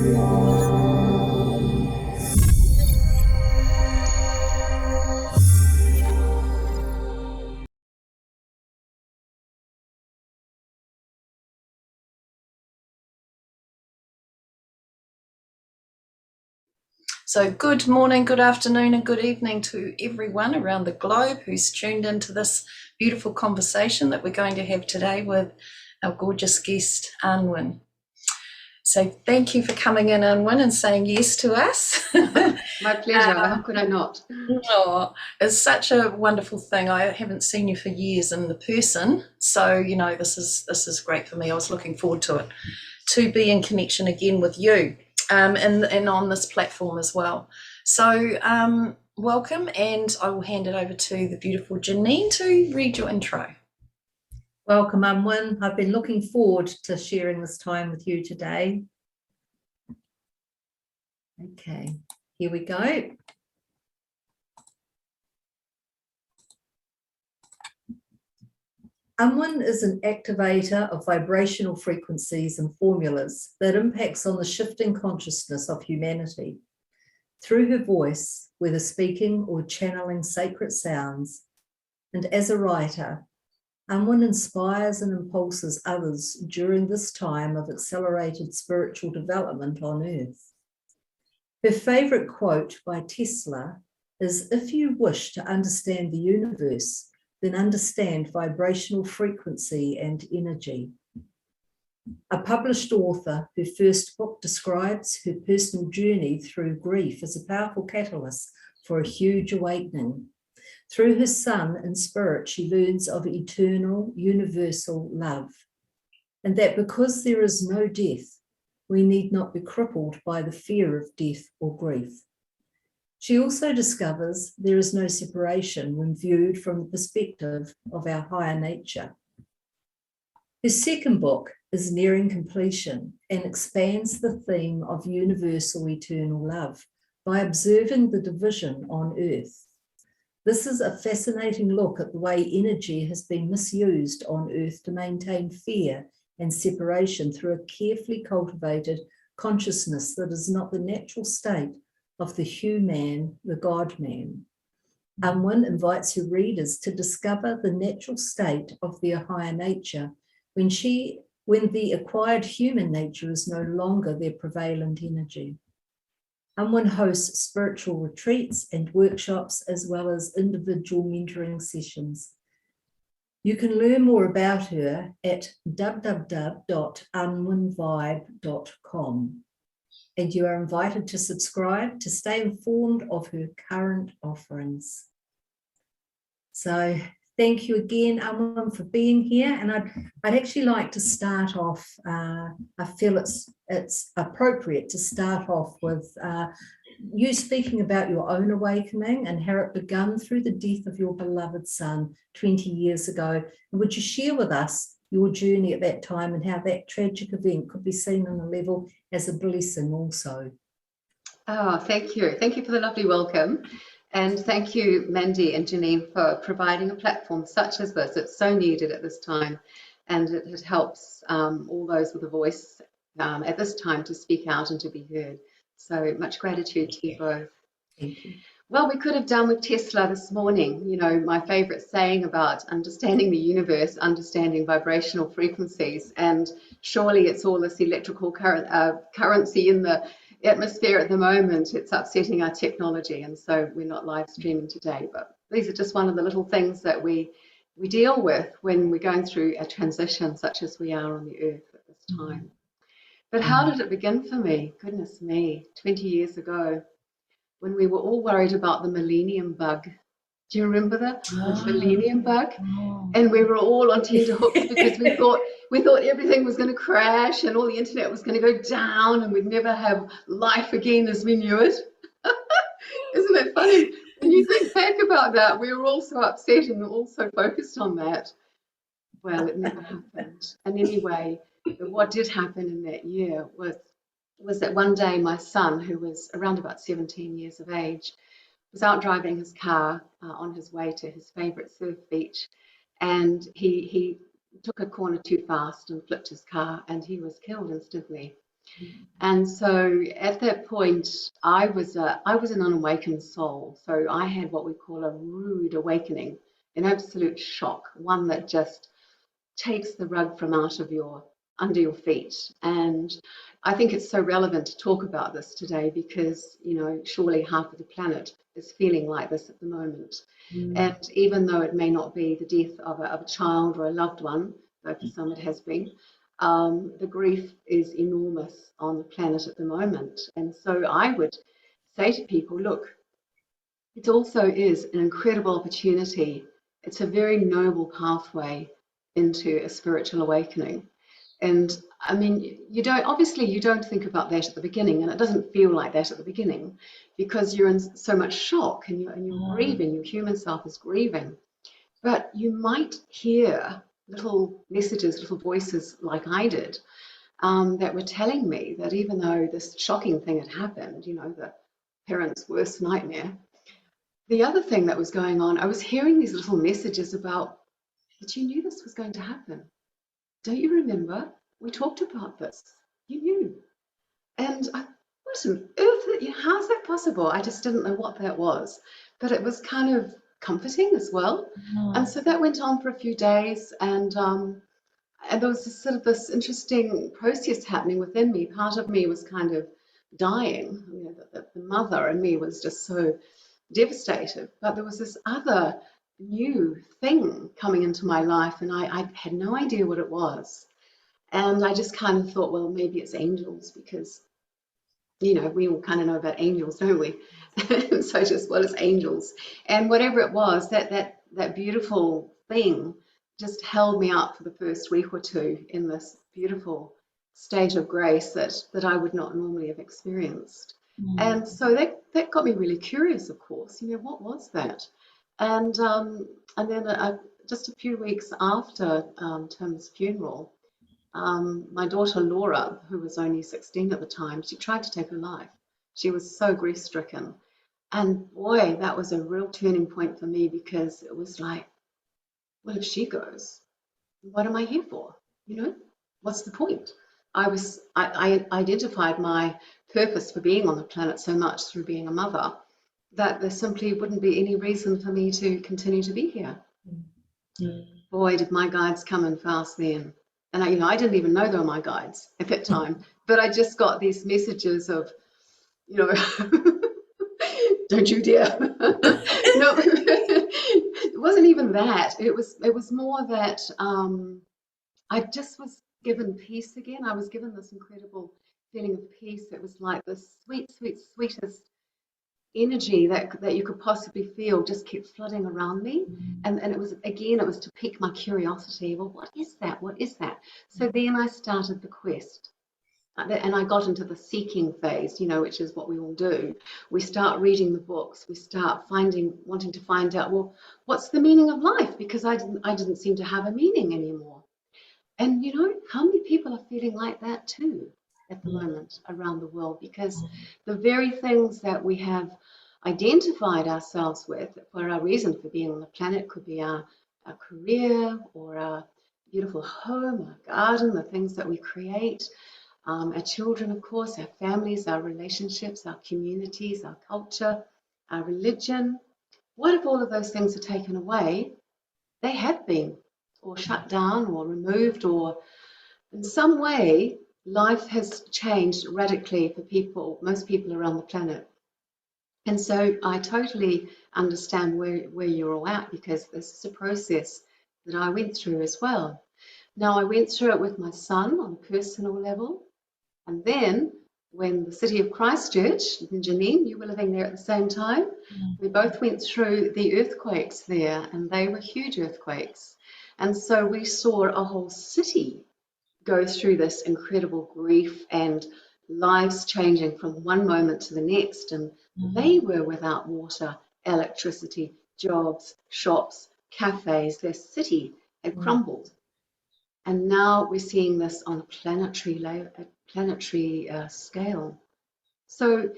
So good morning, good afternoon and good evening to everyone around the globe who's tuned into this beautiful conversation that we're going to have today with our gorgeous guest, Annwyn. So thank you for coming in, Annwyn, and saying yes to us. My pleasure. How could I not? Oh, it's such a wonderful thing. I haven't seen you for years in the person, so you know this is great for me. I was looking forward to it, to be in connection again with you. And on this platform as well. So welcome, and I will hand it over to the beautiful Janine to read your intro. Welcome, Annwyn. I've been looking forward to sharing this time with you today. Okay, here we go. Annwyn is an activator of vibrational frequencies and formulas that impacts on the shifting consciousness of humanity. Through her voice, whether speaking or channeling sacred sounds, and as a writer, Annwyn inspires and impulses others during this time of accelerated spiritual development on Earth. Her favourite quote by Tesla is, "If you wish to understand the universe, then understand vibrational frequency and energy." A published author, her first book describes her personal journey through grief as a powerful catalyst for a huge awakening. Through her son in spirit, she learns of eternal, universal love, and that because there is no death, we need not be crippled by the fear of death or grief. She also discovers there is no separation when viewed from the perspective of our higher nature. Her second book is nearing completion and expands the theme of universal eternal love by observing the division on Earth. This is a fascinating look at the way energy has been misused on Earth to maintain fear and separation through a carefully cultivated consciousness that is not the natural state of the human, the God-man. Annwyn invites her readers to discover the natural state of their higher nature when the acquired human nature is no longer their prevalent energy. Annwyn hosts spiritual retreats and workshops as well as individual mentoring sessions. You can learn more about her at www.annwynvibe.com. And you are invited to subscribe to stay informed of her current offerings. So thank you again, Annwyn, for being here. And I'd actually like to start off, I feel it's appropriate to start off with you speaking about your own awakening and how it began through the death of your beloved son 20 years ago. And would you share with us your journey at that time and how that tragic event could be seen on a level as a blessing also? Oh, thank you. Thank you for the lovely welcome. And thank you, Mandy and Janine, for providing a platform such as this. It's so needed at this time. And it helps all those with a voice at this time to speak out and to be heard. So much gratitude to you both. Thank you. Well, we could have done with Tesla this morning, you know, my favorite saying about understanding the universe, understanding vibrational frequencies, and surely it's all this electrical currency in the atmosphere at the moment. It's upsetting our technology, and so we're not live streaming today, but these are just one of the little things that we deal with when we're going through a transition such as we are on the earth at this time. But how did it begin for me? Goodness me, 20 years ago, when we were all worried about the millennium bug. Do you remember that? The millennium bug? And we were all on tenterhooks because we thought everything was going to crash and all the internet was going to go down and we'd never have life again as we knew it. Isn't it funny? When you think back about that, we were all so upset and all so focused on that. Well, it never happened. And anyway, what did happen in that year was that one day my son, who was around about 17 years of age, was out driving his car on his way to his favourite surf beach, and he took a corner too fast and flipped his car, and he was killed instantly. And so at that point, I was an unawakened soul. So I had what we call a rude awakening, an absolute shock, one that just takes the rug from under your feet. And I think it's so relevant to talk about this today because, you know, surely half of the planet is feeling like this at the moment. And even though it may not be the death of a child or a loved one, though for some it has been, the grief is enormous on the planet at the moment. And so I would say to people, look, it also is an incredible opportunity. It's a very noble pathway into a spiritual awakening. And I mean, you don't think about that at the beginning, and it doesn't feel like that at the beginning because you're in so much shock and you're grieving, your human self is grieving. But you might hear little messages, little voices like I did, that were telling me that even though this shocking thing had happened, you know, the parents' worst nightmare, the other thing that was going on, I was hearing these little messages about, but you knew this was going to happen. Don't you remember? We talked about this. You knew. And what on earth, how's that possible? I just didn't know what that was. But it was kind of comforting as well. And so that went on for a few days. And there was this interesting process happening within me. Part of me was kind of dying. You know, the mother in me was just so devastated. But there was this other new thing coming into my life, and I had no idea what it was. And I just kind of thought, well, maybe it's angels because, you know, we all kind of know about angels, don't we? And so just, well, it's angels. And whatever it was, that beautiful thing just held me up for the first week or two in this beautiful state of grace that I would not normally have experienced. And so that got me really curious, of course, you know, what was that? And then just a few weeks after Tim's funeral, my daughter Laura, who was only 16 at the time, she tried to take her life. She was so grief-stricken. And boy, that was a real turning point for me because it was like, well, if she goes, what am I here for? You know, what's the point? I identified my purpose for being on the planet so much through being a mother that there simply wouldn't be any reason for me to continue to be here. Boy, did my guides come in fast then. And I didn't even know they were my guides at that time, but I just got these messages of, you know, don't you dare. No, it wasn't even that. It was more that I just was given peace again. I was given this incredible feeling of peace. It was like the sweetest energy that you could possibly feel just kept flooding around me. And it was to pique my curiosity. Well, what is that? So then I started the quest. And I got into the seeking phase, you know, which is what we all do. We start reading the books. We start wanting to find out, well, what's the meaning of life? Because I didn't seem to have a meaning anymore. And you know, how many people are feeling like that too at the moment around the world? Because the very things that we have identified ourselves with for our reason for being on the planet could be our career or our beautiful home, our garden, the things that we create, our children, of course, our families, our relationships, our communities, our culture, our religion. What if all of those things are taken away? They have been, or shut down, or removed, or in some way, life has changed radically for most people around the planet. And so I totally understand where you're all at, because this is a process that I went through as well. Now, I went through it with my son on a personal level. And then when the city of Christchurch, and Janine, you were living there at the same time, we both went through the earthquakes there, and they were huge earthquakes. And so we saw a whole city go through this incredible grief and lives changing from one moment to the next. And they were without water, electricity, jobs, shops, cafes. Their city had crumbled. And now we're seeing this on a planetary scale. So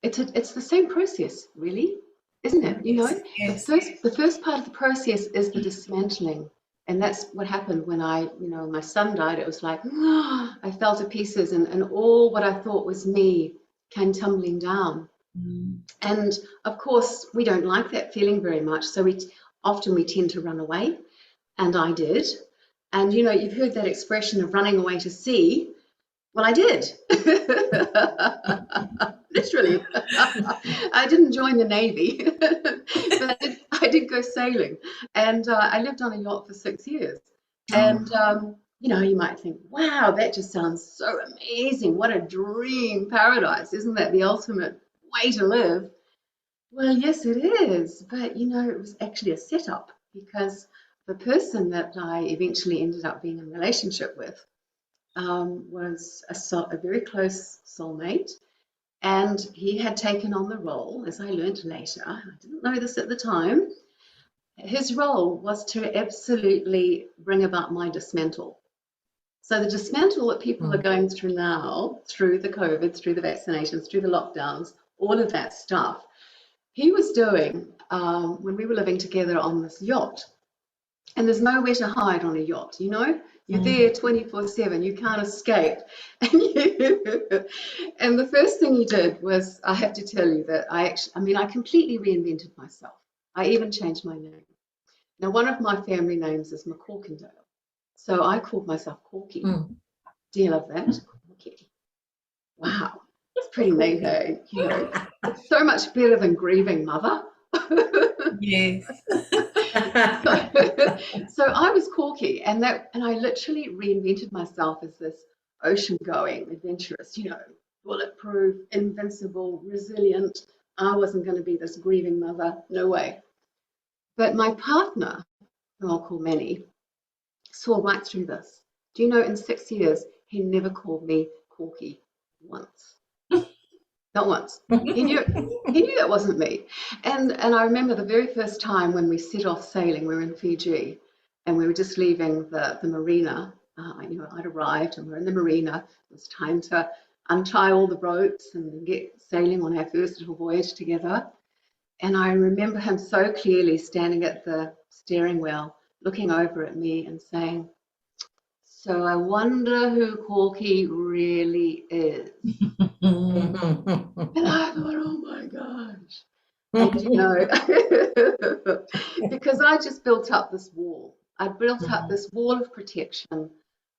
it's the same process, really, isn't it? You know, Yes. the first part of the process is the dismantling And that's what happened when my son died. It was like, I fell to pieces, and all what I thought was me came tumbling down. And of course, we don't like that feeling very much. So often we tend to run away, and I did. And you've heard that expression of running away to sea. Well, I did. Literally. I didn't join the Navy, but I did go sailing. And I lived on a yacht for 6 years. And, you might think, wow, that just sounds so amazing. What a dream paradise. Isn't that the ultimate way to live? Well, yes, it is. But, it was actually a setup, because the person that I eventually ended up being in a relationship with was a very close soulmate, and he had taken on the role, as I learned later. I didn't know this at the time. His role was to absolutely bring about my dismantle. So the dismantle that people are going through now, through the COVID, through the vaccinations, through the lockdowns, all of that stuff, he was doing when we were living together on this yacht. And there's nowhere to hide on a yacht, You're there 24/7. You can't escape. And the first thing he did was, I have to tell you that I completely reinvented myself. I even changed my name. Now, one of my family names is McCorkindale. So I called myself Corky. Do you love that? Corky. Wow. It's pretty neat, hey? It's so much better than grieving mother. Yes. So I was Corky, and I literally reinvented myself as this ocean-going adventurous, bulletproof, invincible, resilient. I wasn't going to be this grieving mother, no way. But my partner, who I'll call Manny, saw right through this. Do you know, in 6 years, he never called me Corky once. Not once. He knew that wasn't me. And I remember the very first time when we set off sailing, we were in Fiji, and we were just leaving the marina. I'd arrived, and we're in the marina. It was time to untie all the ropes and get sailing on our first little voyage together. And I remember him so clearly standing at the steering wheel, looking over at me and saying, "So I wonder who Corky really is." And I thought, oh my gosh. And because I just built up this wall. I built up this wall of protection,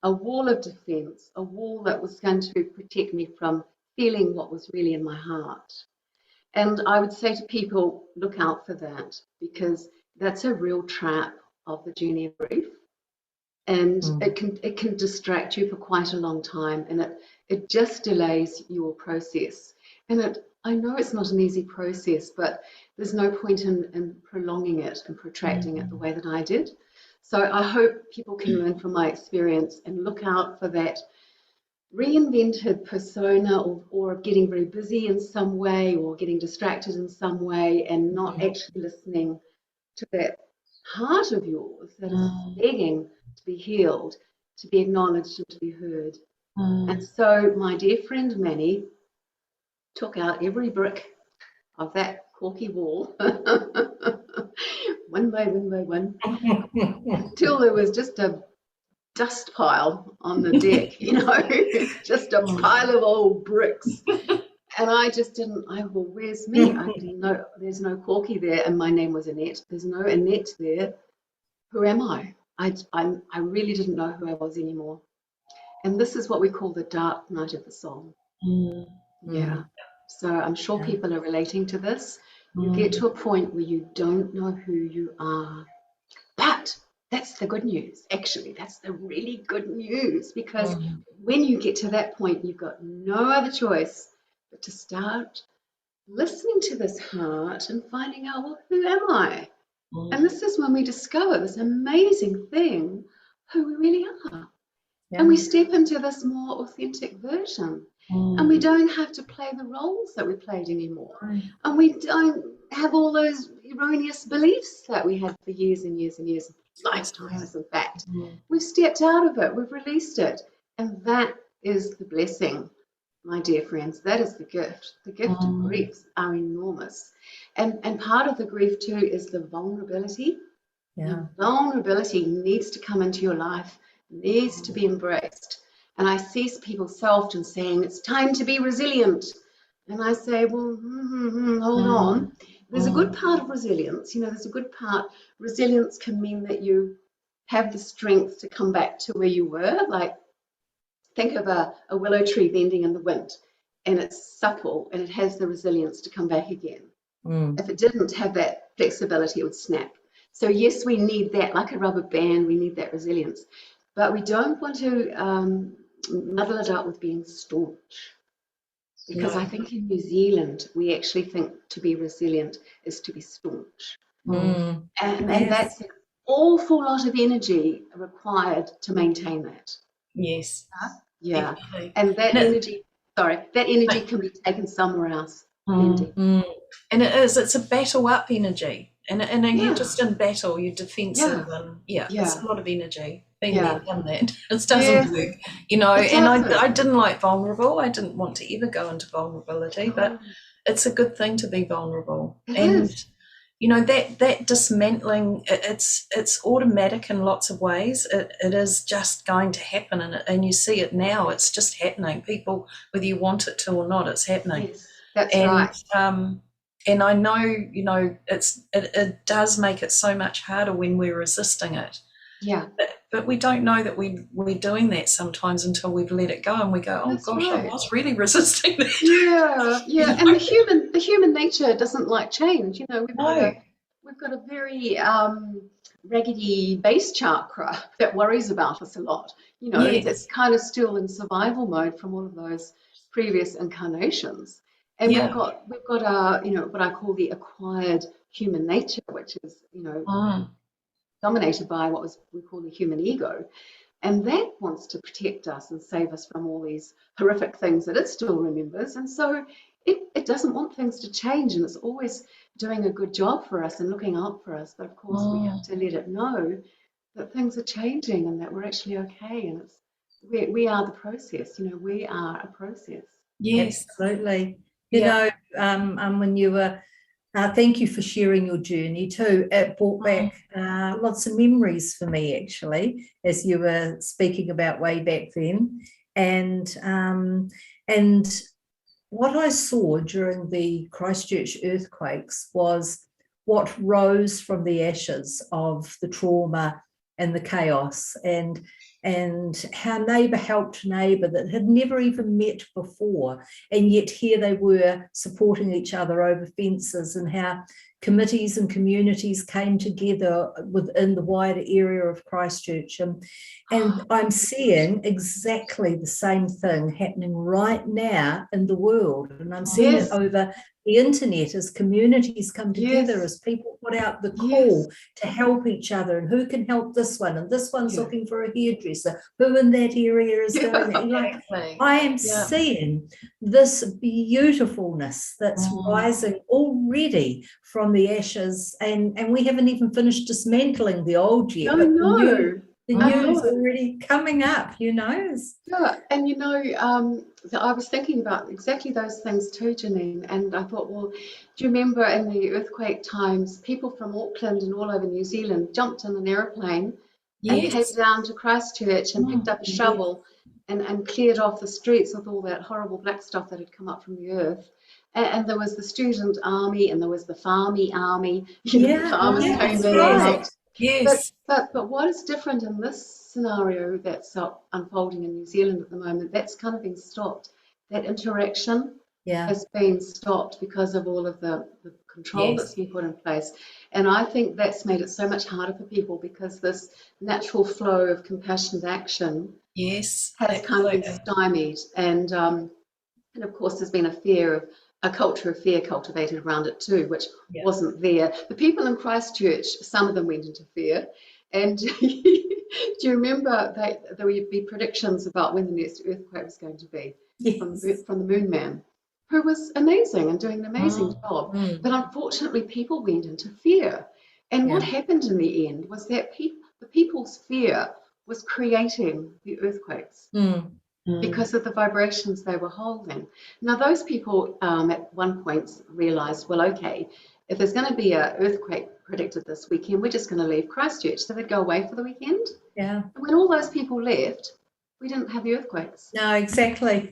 a wall of defense, a wall that was going to protect me from feeling what was really in my heart. And I would say to people, look out for that, because that's a real trap of the journey of grief. And it can distract you for quite a long time, and it just delays your process. And I know it's not an easy process, but there's no point in prolonging it and protracting it the way that I did. So I hope people can learn from my experience and look out for that reinvented persona, or getting very busy in some way, or getting distracted in some way, and not actually listening to that heart of yours that is begging to be healed, to be acknowledged, and to be heard. And so my dear friend Manny took out every brick of that Corky wall, one by one, until there was just a dust pile on the deck, just a pile of old bricks. And I just didn't, well, where's me? I didn't know, there's no Corky there, and my name was Annette. There's no Annette there. Who am I? I really didn't know who I was anymore. And this is what we call the dark night of the soul. Yeah. So I'm sure people are relating to this. You get to a point where you don't know who you are. But that's the good news. Actually, that's the really good news, because when you get to that point, you've got no other choice but to start listening to this heart and finding out, well, who am I? And this is when we discover this amazing thing, who we really are. And we step into this more authentic version. And we don't have to play the roles that we played anymore. And we don't have all those erroneous beliefs that we had for years and years and years, lifetimes, in fact. We've stepped out of it. We've released it. And that is the blessing, my dear friends. That is the gift. The gift of griefs are enormous. And part of the grief too is the vulnerability. Yeah. Vulnerability needs to come into your life, needs to be embraced. And I see people so often saying, it's time to be resilient. And I say, well, hold on. There's a good part of resilience. There's a good part. Resilience can mean that you have the strength to come back to where you were. Like, think of a willow tree bending in the wind, and it's supple and it has the resilience to come back again. If it didn't have that flexibility, it would snap. So yes, we need that, like a rubber band, we need that resilience. But we don't want to muddle it up with being staunch. Because I think in New Zealand, we actually think to be resilient is to be staunch. And that's an awful lot of energy required to maintain that. Yes. Yeah. Definitely. And that energy can be taken somewhere else. And it's a battle up energy. And you're just in battle, you're defensive, and it's a lot of energy. Been there, done that. It doesn't work, And I didn't like vulnerable. I didn't want to ever go into vulnerability, but it's a good thing to be vulnerable. That dismantling, it's automatic in lots of ways. It is just going to happen, and you see it now. It's just happening. People, whether you want it to or not, it's happening. Yes, that's right. And I know, it does make it so much harder when we're resisting it. Yeah. But we don't know that we're doing that sometimes until we've let it go, and we go, oh That's gosh, right. I was really resisting that. Yeah. And the human nature doesn't like change. We've got a very raggedy base chakra that worries about us a lot. It's kind of still in survival mode from all of those previous incarnations. And we've got what I call the acquired human nature, which is, dominated by what we call the human ego. And that wants to protect us and save us from all these horrific things that it still remembers. And so it doesn't want things to change, and it's always doing a good job for us and looking out for us. But of course, we have to let it know that things are changing and that we're actually okay. And we are the process. We are a process. Yes, absolutely. When you were, thank you for sharing your journey too. It brought back lots of memories for me, actually, as you were speaking about way back then. And what I saw during the Christchurch earthquakes was what rose from the ashes of the trauma and the chaos, and how neighbour helped neighbour that had never even met before, and yet here they were supporting each other over fences, and how committees and communities came together within the wider area of Christchurch. And I'm seeing exactly the same thing happening right now in the world, and I'm seeing it over the internet as communities come together, as people put out the call to help each other, and who can help this one, and this one's looking for a hairdresser, who in that area is going there. Like, I am seeing this beautifulness that's rising already from the ashes, and we haven't even finished dismantling the old yet, but the new is already coming up, Yeah, and I was thinking about exactly those things too, Janine, and I thought, well, do you remember in the earthquake times, people from Auckland and all over New Zealand jumped in an aeroplane and came down to Christchurch and picked up a shovel and cleared off the streets with all that horrible black stuff that had come up from the earth. And there was the student army, and there was the farmy army. The farmers came in. Right. Yes. But what is different in this scenario that's unfolding in New Zealand at the moment, that's kind of been stopped. That interaction has been stopped because of all of the control that's been put in place. And I think that's made it so much harder for people, because this natural flow of compassionate action has kind of been stymied. And of course, there's been a culture of fear cultivated around it too, which wasn't there. The people in Christchurch, some of them went into fear. And do you remember there would be predictions about when the next earthquake was going to be from the Moon Man, who was amazing and doing an amazing job. But unfortunately, people went into fear. And what happened in the end was that the people's fear was creating the earthquakes. Because of the vibrations they were holding. Now, those people at one point realised, well, okay, if there's going to be an earthquake predicted this weekend, we're just going to leave Christchurch. So they'd go away for the weekend. Yeah. And when all those people left, we didn't have the earthquakes. No, exactly.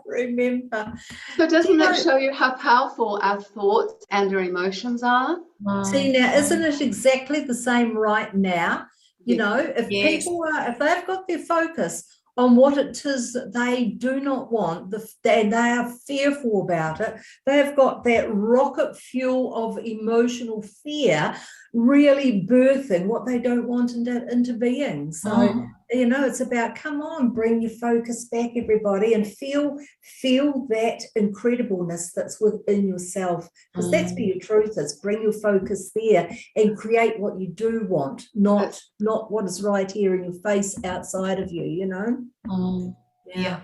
Remember. So doesn't that show you how powerful our thoughts and our emotions are? See, now, isn't it exactly the same right now? You know, if people are, if they've got their focus on what it is that they do not want, and they are fearful about it, they've got that rocket fuel of emotional fear really birthing what they don't want into being. So, you know, it's about, come on, bring your focus back, everybody, and feel that incredibleness that's within yourself, because that's where your truth is. Bring your focus there and create what you do want, not what is right here in your face outside of you, you know? Yeah.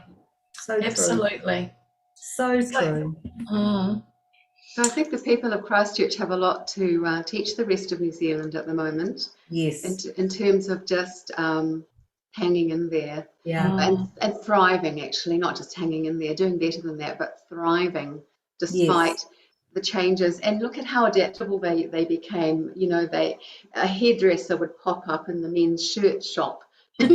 So absolutely. True. So true. So I think the people of Christchurch have a lot to teach the rest of New Zealand at the moment. Yes. In terms of just hanging in there. Yeah. And thriving, actually, not just hanging in there, doing better than that, but thriving despite the changes. And look at how adaptable they became. You know, a hairdresser would pop up in the men's shirt shop. And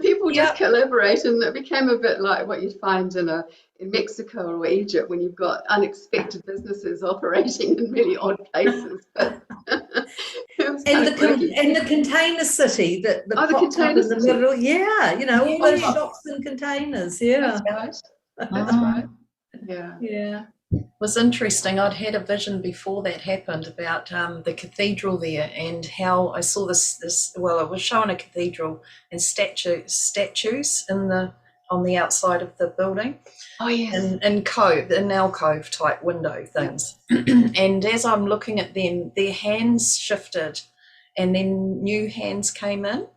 people just collaborate, and it became a bit like what you'd find in Mexico or Egypt, when you've got unexpected businesses operating in really odd places. But and the container city that the popped up in the middle, you know, all those shops and containers, That's right. That's right. Yeah. It was interesting. I'd had a vision before that happened about the cathedral there, and how I saw this. Well, it was showing a cathedral and statues on the outside of the building. Oh yes. In alcove type window things. And as I'm looking at them, their hands shifted, and then new hands came in,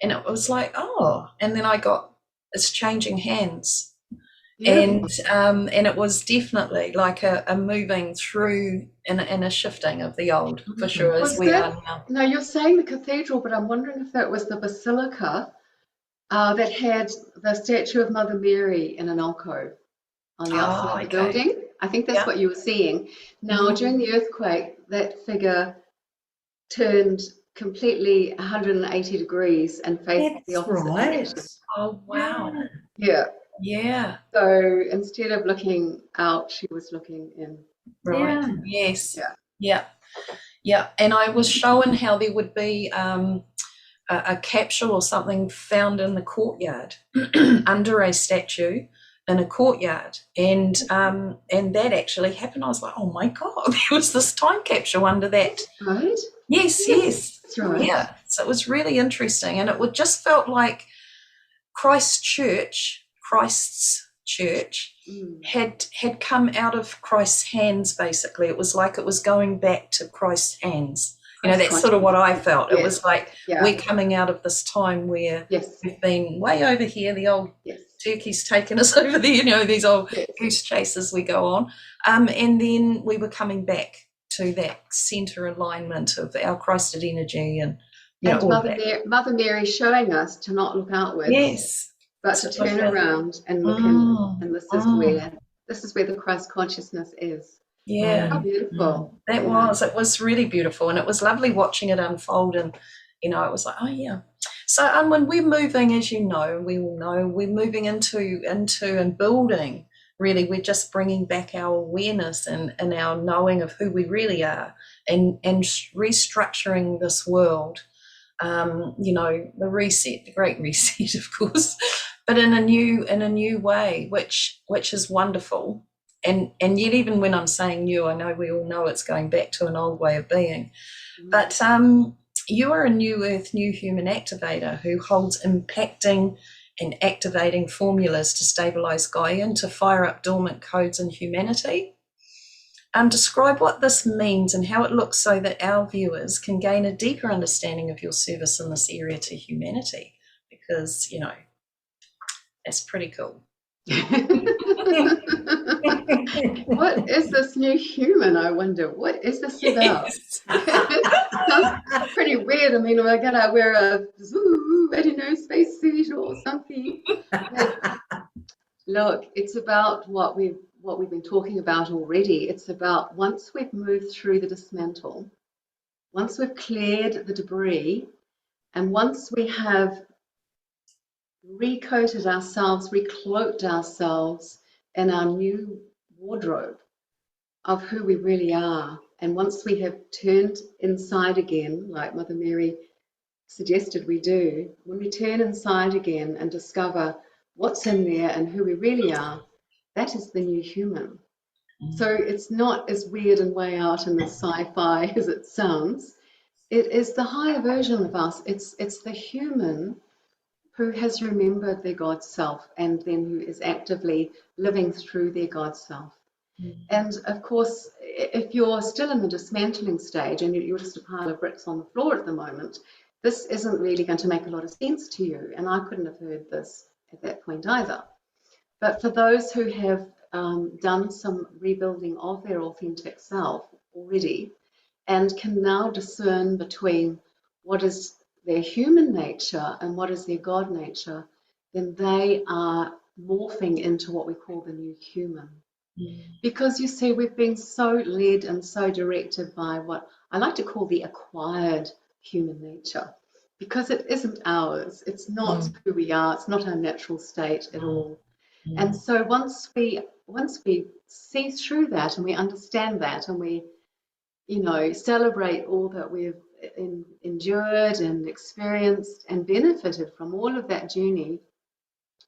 and it was like, oh, and then I got, it's changing hands. And it was definitely like a moving through and a shifting of the old, for sure, as we are now. No, you're saying the cathedral, but I'm wondering if that was the basilica that had the statue of Mother Mary in an alcove on the outside of the building. I think that's what you were seeing. Now, during the earthquake, that figure turned completely 180 degrees and faced the opposite direction. Oh, wow. Yeah. Yeah. So instead of looking out, she was looking in. Right. Yeah. Yes. Yeah. And I was showing how there would be a capsule or something found in the courtyard under a statue in a courtyard, and that actually happened. I was like, oh my God, there was this time capsule under that. Right. Yes. That's right. Yeah. So it was really interesting, and it just felt like Christ's church had come out of Christ's hands, basically. It was like it was going back to Christ's hands. You know, that's sort of what I felt. It was like we're coming out of this time where we've been way over here, the old turkey's taken us over there, you know, these old goose chases we go on. And then we were coming back to that centre alignment of our Christed energy, and Mother Mary showing us to not look outwards, but to turn around and look in, and this is where the Christ consciousness is. Yeah. How beautiful. It was really beautiful, and it was lovely watching it unfold, and you know, it was like, oh yeah. So Annwyn, we're moving, as you know, we all know, we're moving into and building. Really, we're just bringing back our awareness and our knowing of who we really are, and restructuring this world. You know, the great reset, of course, but in a new way, which is wonderful. And yet, even when I'm saying new, I know we all know it's going back to an old way of being. But you are a new earth, new human activator who holds impacting and activating formulas to stabilise Gaia and to fire up dormant codes in humanity. Describe what this means and how it looks so that our viewers can gain a deeper understanding of your service in this area to humanity, because, you know, that's pretty cool. What is this new human, I wonder? What is this about? It sounds pretty weird. I mean, am I going to wear a space suit or something? Look, it's about what we've what we've been talking about already. It's about once we've moved through the dismantle, once we've cleared the debris, and once we have recoated ourselves, recloaked ourselves in our new wardrobe of who we really are, and once we have turned inside again, like Mother Mary suggested we do, when we turn inside again and discover what's in there and who we really are, that is the new human. So it's not as weird and way out in the sci-fi as it sounds. It is the higher version of us. It's the human who has remembered their God self and then who is actively living through their God self. And of course, if you're still in the dismantling stage and you're just a pile of bricks on the floor at the moment, this isn't really going to make a lot of sense to you. And I couldn't have heard this at that point either. But for those who have done some rebuilding of their authentic self already and can now discern between what is their human nature and what is their God nature, then they are morphing into what we call the new human. Because you see, we've been so led and so directed by what I like to call the acquired human nature, because it isn't ours. It's not who we are. It's not our natural state at all. And so once we see through that and we understand that and we, celebrate all that we've endured and experienced and benefited from all of that journey,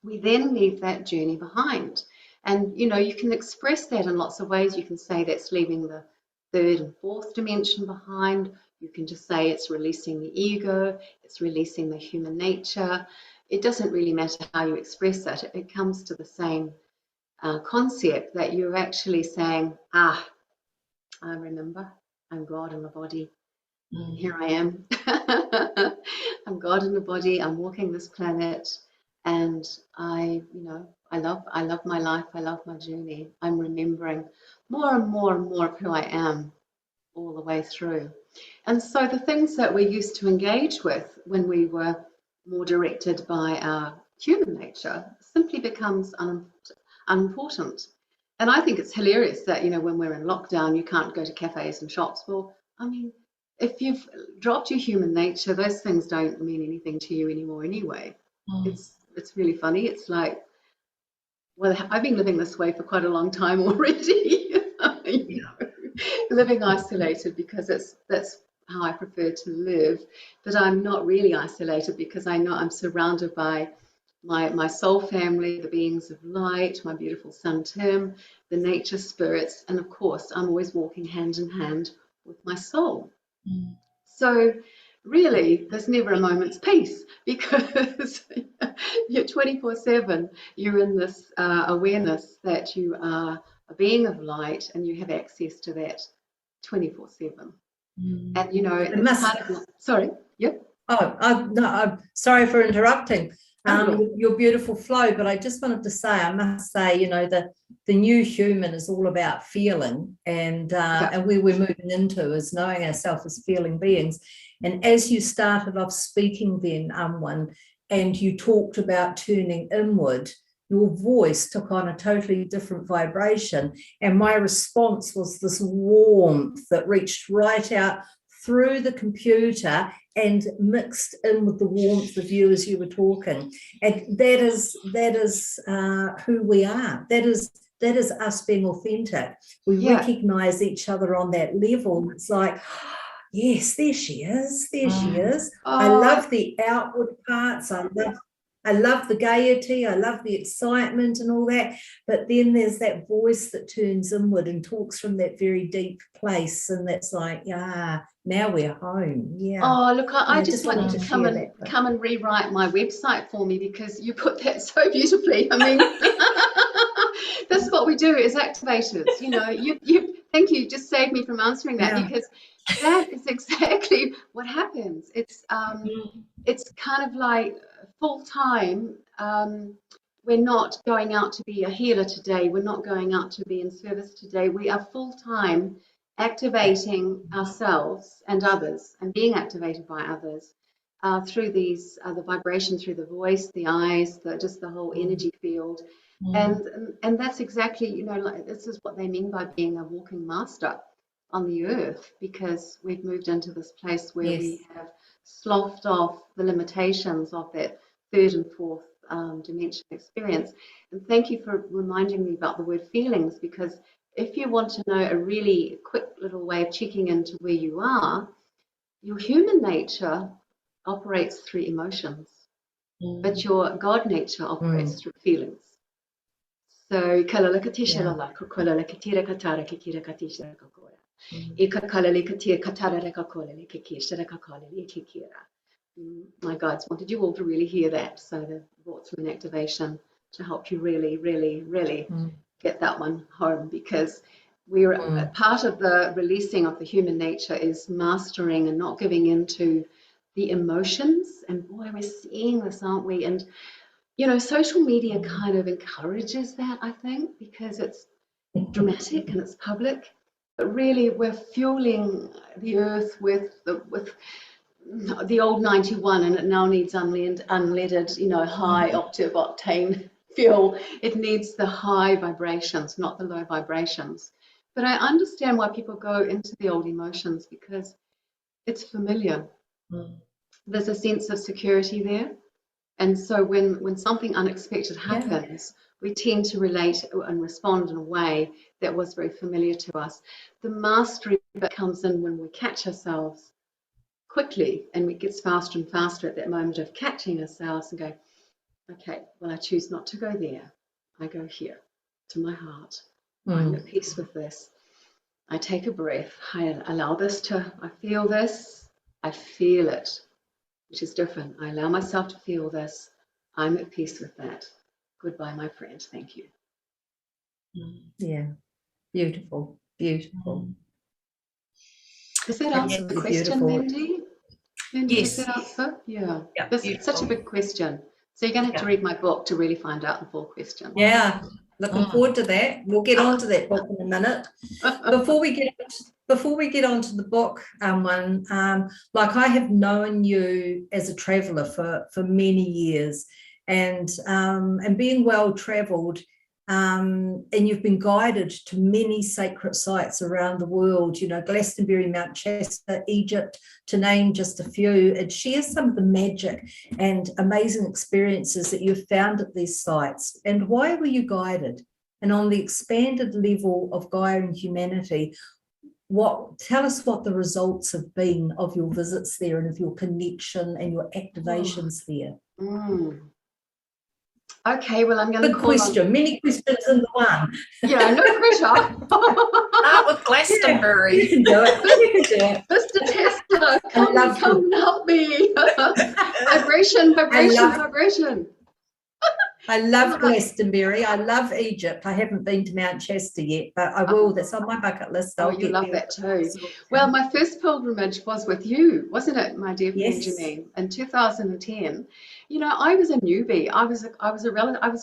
we then leave that journey behind. And, you can express that in lots of ways. You can say that's leaving the third and fourth dimension behind. You can just say it's releasing the ego, it's releasing the human nature. It doesn't really matter how you express it. It comes to the same concept that you're actually saying, I remember, I'm God in the body. Here I am. I'm God in the body. I'm walking this planet. And I love my life. I love my journey. I'm remembering more and more and more of who I am all the way through. And so the things that we used to engage with when we were more directed by our human nature simply becomes unimportant. And I think it's hilarious that, when we're in lockdown, you can't go to cafes and shops. Well, I mean, if you've dropped your human nature, those things don't mean anything to you anymore anyway. It's really funny. It's like, well, I've been living this way for quite a long time already, living isolated because that's how I prefer to live. But I'm not really isolated because I know I'm surrounded by my soul family, the beings of light, my beautiful son Tim, the nature spirits, and of course, I'm always walking hand in hand with my soul. So really, there's never a moment's peace because you're 24/7. You're in this awareness that you are a being of light and you have access to that 24/7. And it's kind of sorry, yep. I'm sorry for interrupting your beautiful flow, but I just wanted to say, I must say, the new human is all about feeling, and where we're moving into is knowing ourselves as feeling beings. And as you started off speaking then, Annwyn, and you talked about turning inward, your voice took on a totally different vibration. And my response was this warmth that reached right out through the computer and mixed in with the warmth of you as you were talking. And that is who we are. That is us being authentic. We recognize each other on that level. It's like, yes, there she is. There she is. I love the outward parts. I love the gaiety, I love the excitement and all that, but then there's that voice that turns inward and talks from that very deep place, and that's like, now we're home. Oh, look, I just want you to come and rewrite my website for me, because you put that so beautifully. I mean, that's what we do as activators. You thank you, just saved me from answering that, because that is exactly what happens. It's kind of like full-time. We're not going out to be a healer today. We're not going out to be in service today. We are full-time activating ourselves and others and being activated by others through these, the vibration through the voice, the eyes, just the whole energy field. And that's exactly, you know, like, this is what they mean by being a walking master on the earth, because we've moved into this place where we have sloughed off the limitations of that third and fourth dimension experience. And thank you for reminding me about the word feelings, because if you want to know a really quick little way of checking into where you are, your human nature operates through emotions, but your God nature operates through feelings. So, my guides wanted you all to really hear that, so they brought through an activation to help you really, really, really get that one home, because we're part of the releasing of the human nature is mastering and not giving into the emotions. And boy, we're seeing this, aren't we? And you know, social media kind of encourages that, I think, because it's dramatic and it's public. But really, we're fueling the earth with the old 91, and it now needs unleaded, you know, high octane fuel. It needs the high vibrations, not the low vibrations. But I understand why people go into the old emotions, because it's familiar. There's a sense of security there. And so when something unexpected happens, we tend to relate and respond in a way that was very familiar to us. The mastery that comes in when we catch ourselves quickly, and it gets faster and faster at that moment of catching ourselves and go, okay, well, I choose not to go there. I go here to my heart. I'm at peace with this. I take a breath. I allow this I feel this. I feel it, which is different. I allow myself to feel this. I'm at peace with that. Goodbye, my friend. Thank you. Yeah, beautiful, beautiful. Does that answer the question, Mandy? Mandy, Yes. does that answer? Yeah. Yeah, This is such a big question. So you're going to have to read my book to really find out the full question. Yeah, looking forward to that. We'll get on to that book in a minute. Before we get on to the book, like, I have known you as a traveller for many years, and being well travelled, and you've been guided to many sacred sites around the world, you know, Glastonbury, Mount Shasta, Egypt, to name just a few, and share some of the magic and amazing experiences that you've found at these sites. And why were you guided? And on the expanded level of Gaia and humanity, tell us what the results have been of your visits there and of your connection and your activations there. Okay, well, I'm going to Good question. Many questions in the one. Yeah, no pressure. Start with Glastonbury. You can do it. Mr. Tesla, come help me. Vibration. I love Glastonbury. I love Egypt. I haven't been to Mount Shasta yet, but I will. That's on my bucket list. You love that too. Well, my first pilgrimage was with you, wasn't it, my dear friend Janine, in 2010. You know, I was a newbie. I was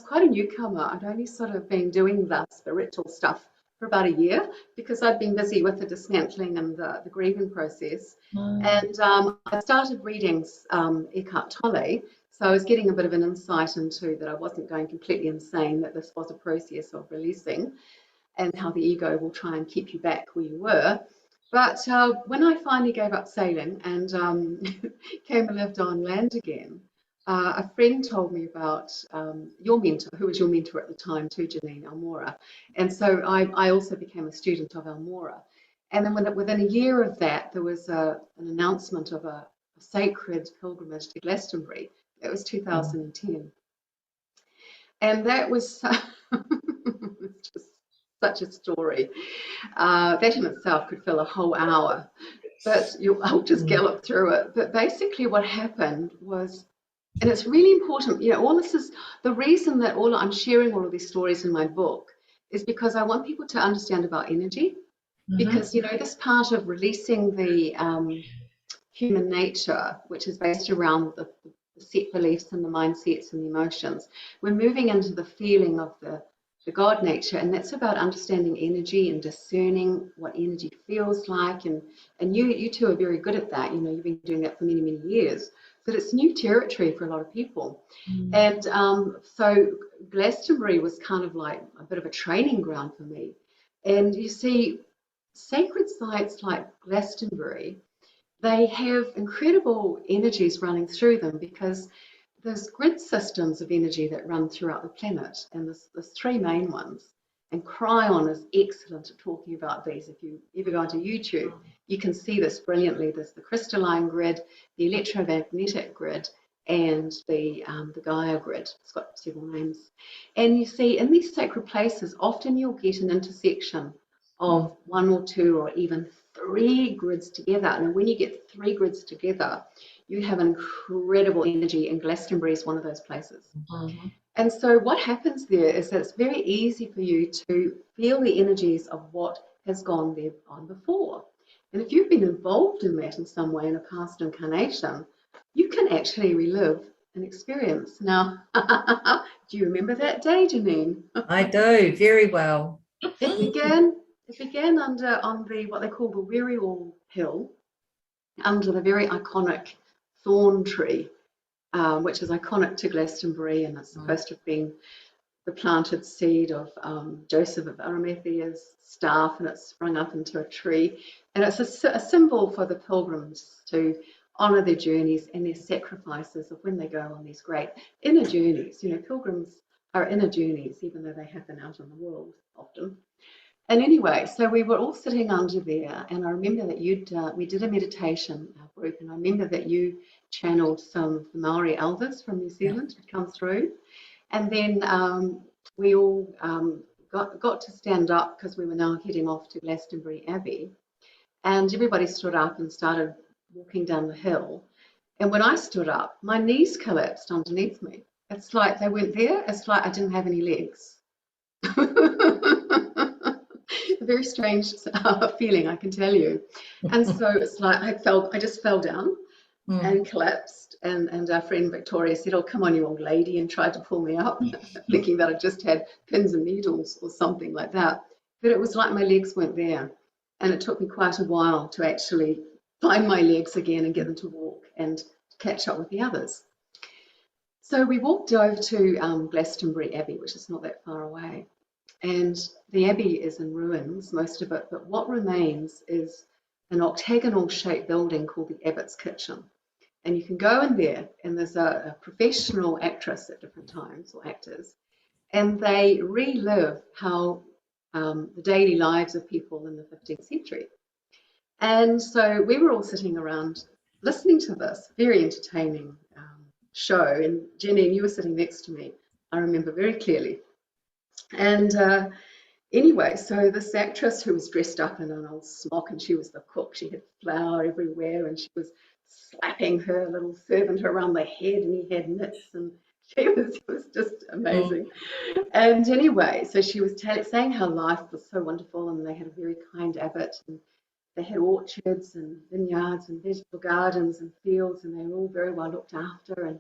quite a newcomer. I'd only sort of been doing the spiritual stuff for about a year, because I'd been busy with the dismantling and the grieving process. And I started reading Eckhart Tolle. So I was getting a bit of an insight into that I wasn't going completely insane, that this was a process of releasing, and how the ego will try and keep you back where you were. But when I finally gave up sailing and came and lived on land again, a friend told me about your mentor, who was your mentor at the time too, Janine Almora. And so I also became a student of Almora. And then within a year of that, there was an announcement of a sacred pilgrimage to Glastonbury. It was 2010. And that was just such a story. That in itself could fill a whole hour, but I'll just gallop through it. But basically what happened was, and it's really important, you know, all this is the reason that I'm sharing all of these stories in my book, is because I want people to understand about energy, because, you know, this part of releasing the human nature, which is based around the set beliefs and the mindsets and the emotions, we're moving into the feeling of the God nature, and that's about understanding energy and discerning what energy feels like, and you two are very good at that. You know, you've been doing that for many years, but it's new territory for a lot of people. Mm. And so Glastonbury was kind of like a bit of a training ground for me. And you see, sacred sites like Glastonbury, they have incredible energies running through them, because there's grid systems of energy that run throughout the planet, and there's three main ones. And Cryon is excellent at talking about these. If you ever go onto YouTube, you can see this brilliantly. There's the crystalline grid, the electromagnetic grid, and the Gaia grid. It's got several names. And you see, in these sacred places, often you'll get an intersection of one or two or even three grids together. And when you get three grids together, you have incredible energy, and Glastonbury is one of those places. Mm-hmm. And so what happens there is that it's very easy for you to feel the energies of what has gone there on before. And if you've been involved in that in some way in a past incarnation, you can actually relive an experience. Now, do you remember that day, Janine? I do, very well. It began on the what they call the Weary-all Hill, under the very iconic thorn tree, which is iconic to Glastonbury, and it's supposed to have been the planted seed of Joseph of Arimathea's staff, and it's sprung up into a tree. And it's a symbol for the pilgrims to honour their journeys and their sacrifices of when they go on these great inner journeys. You know, pilgrims are inner journeys, even though they happen out in the world often. And anyway, so we were all sitting under there, and I remember that we did a meditation group, and I remember that you channeled some of the Maori elders from New Zealand to come through, and then we all got to stand up, because we were now heading off to Glastonbury Abbey, and everybody stood up and started walking down the hill. And when I stood up, my knees collapsed underneath me. It's like they weren't there. It's like I didn't have any legs. A very strange feeling, I can tell you. And so it's like I just fell down and collapsed. And our friend Victoria said, "Oh, come on, you old lady," and tried to pull me up, thinking that I just had pins and needles or something like that. But it was like my legs weren't there. And it took me quite a while to actually find my legs again and get them to walk and catch up with the others. So we walked over to Glastonbury Abbey, which is not that far away. And the abbey is in ruins, most of it, but what remains is an octagonal shaped building called the Abbot's Kitchen. And you can go in there, and there's a professional actress at different times, or actors, and they relive how the daily lives of people in the 15th century. And so we were all sitting around listening to this very entertaining show, and Janine, you were sitting next to me, I remember very clearly. And anyway, so this actress who was dressed up in an old smock, and she was the cook, she had flour everywhere, and she was slapping her little servant around the head, and he had nits, and it was just amazing. And anyway, so she was saying how life was so wonderful, and they had a very kind abbot, and they had orchards and vineyards and vegetable gardens and fields, and they were all very well looked after. And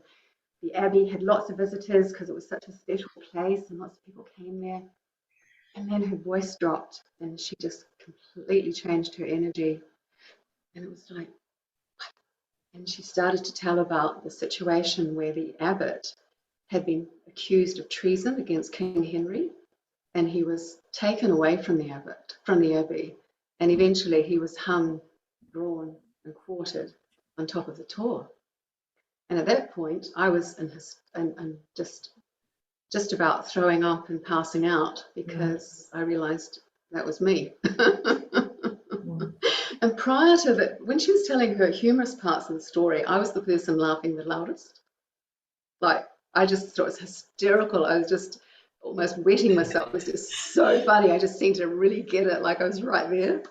the abbey had lots of visitors because it was such a special place, and lots of people came there. And then her voice dropped, and she just completely changed her energy. And it was like, and she started to tell about the situation where the abbot had been accused of treason against King Henry, and he was taken away from the abbey, and eventually he was hung, drawn, and quartered on top of the tor. And at that point, I was and just about throwing up and passing out, because I realized that was me. And prior to that, when she was telling her humorous parts of the story, I was the person laughing the loudest. Like, I just thought it was hysterical. I was just almost wetting myself. It was just so funny. I just seemed to really get it, like I was right there.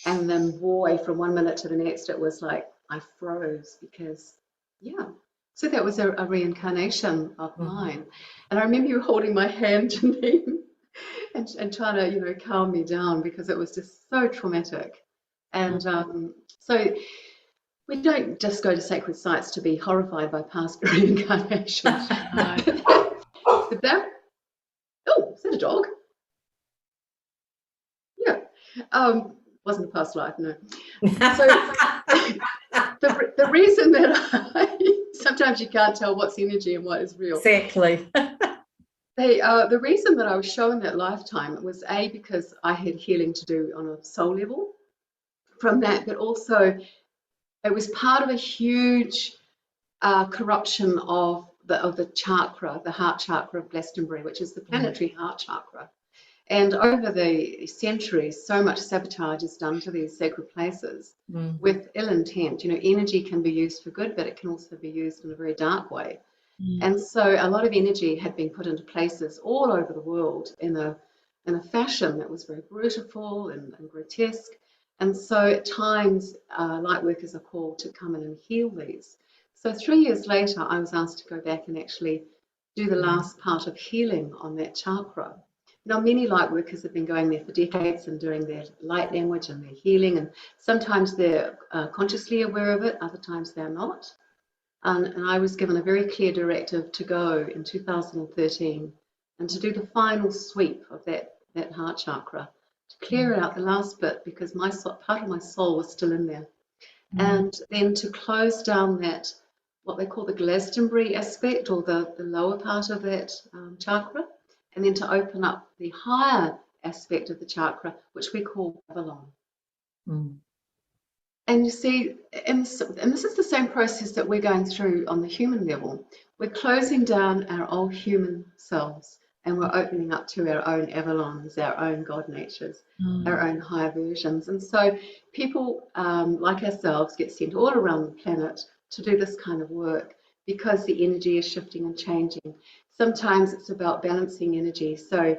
And then, boy, from one minute to the next, it was like I froze, because, yeah. So that was a reincarnation of mine. And I remember you holding my hand, Janine, and trying to, you know, calm me down, because it was just so traumatic. And so we don't just go to sacred sites to be horrified by past reincarnations. Oh, is that a dog? Yeah. Wasn't a past life, no. So the reason that I sometimes you can't tell what's energy and what is real. Exactly. The reason that I was shown that lifetime was because I had healing to do on a soul level from that, but also it was part of a huge corruption of the chakra, the heart chakra of Glastonbury, which is the planetary heart chakra. And over the centuries, so much sabotage is done to these sacred places with ill intent. You know, energy can be used for good, but it can also be used in a very dark way. And so a lot of energy had been put into places all over the world in a fashion that was very beautiful and grotesque. And so at times, light workers are called to come in and heal these. So 3 years later, I was asked to go back and actually do the last part of healing on that chakra. Now, many light workers have been going there for decades and doing their light language and their healing, and sometimes they're consciously aware of it, other times they're not. And I was given a very clear directive to go in 2013 and to do the final sweep of that heart chakra, to clear out the last bit, because part of my soul was still in there. And then to close down that, what they call the Glastonbury aspect, or the lower part of that chakra, and then to open up the higher aspect of the chakra, which we call Avalon. And you see, and this is the same process that we're going through on the human level. We're closing down our old human selves, and we're opening up to our own Avalons, our own God natures, our own higher versions. And so people like ourselves get sent all around the planet to do this kind of work, because the energy is shifting and changing. Sometimes it's about balancing energy. So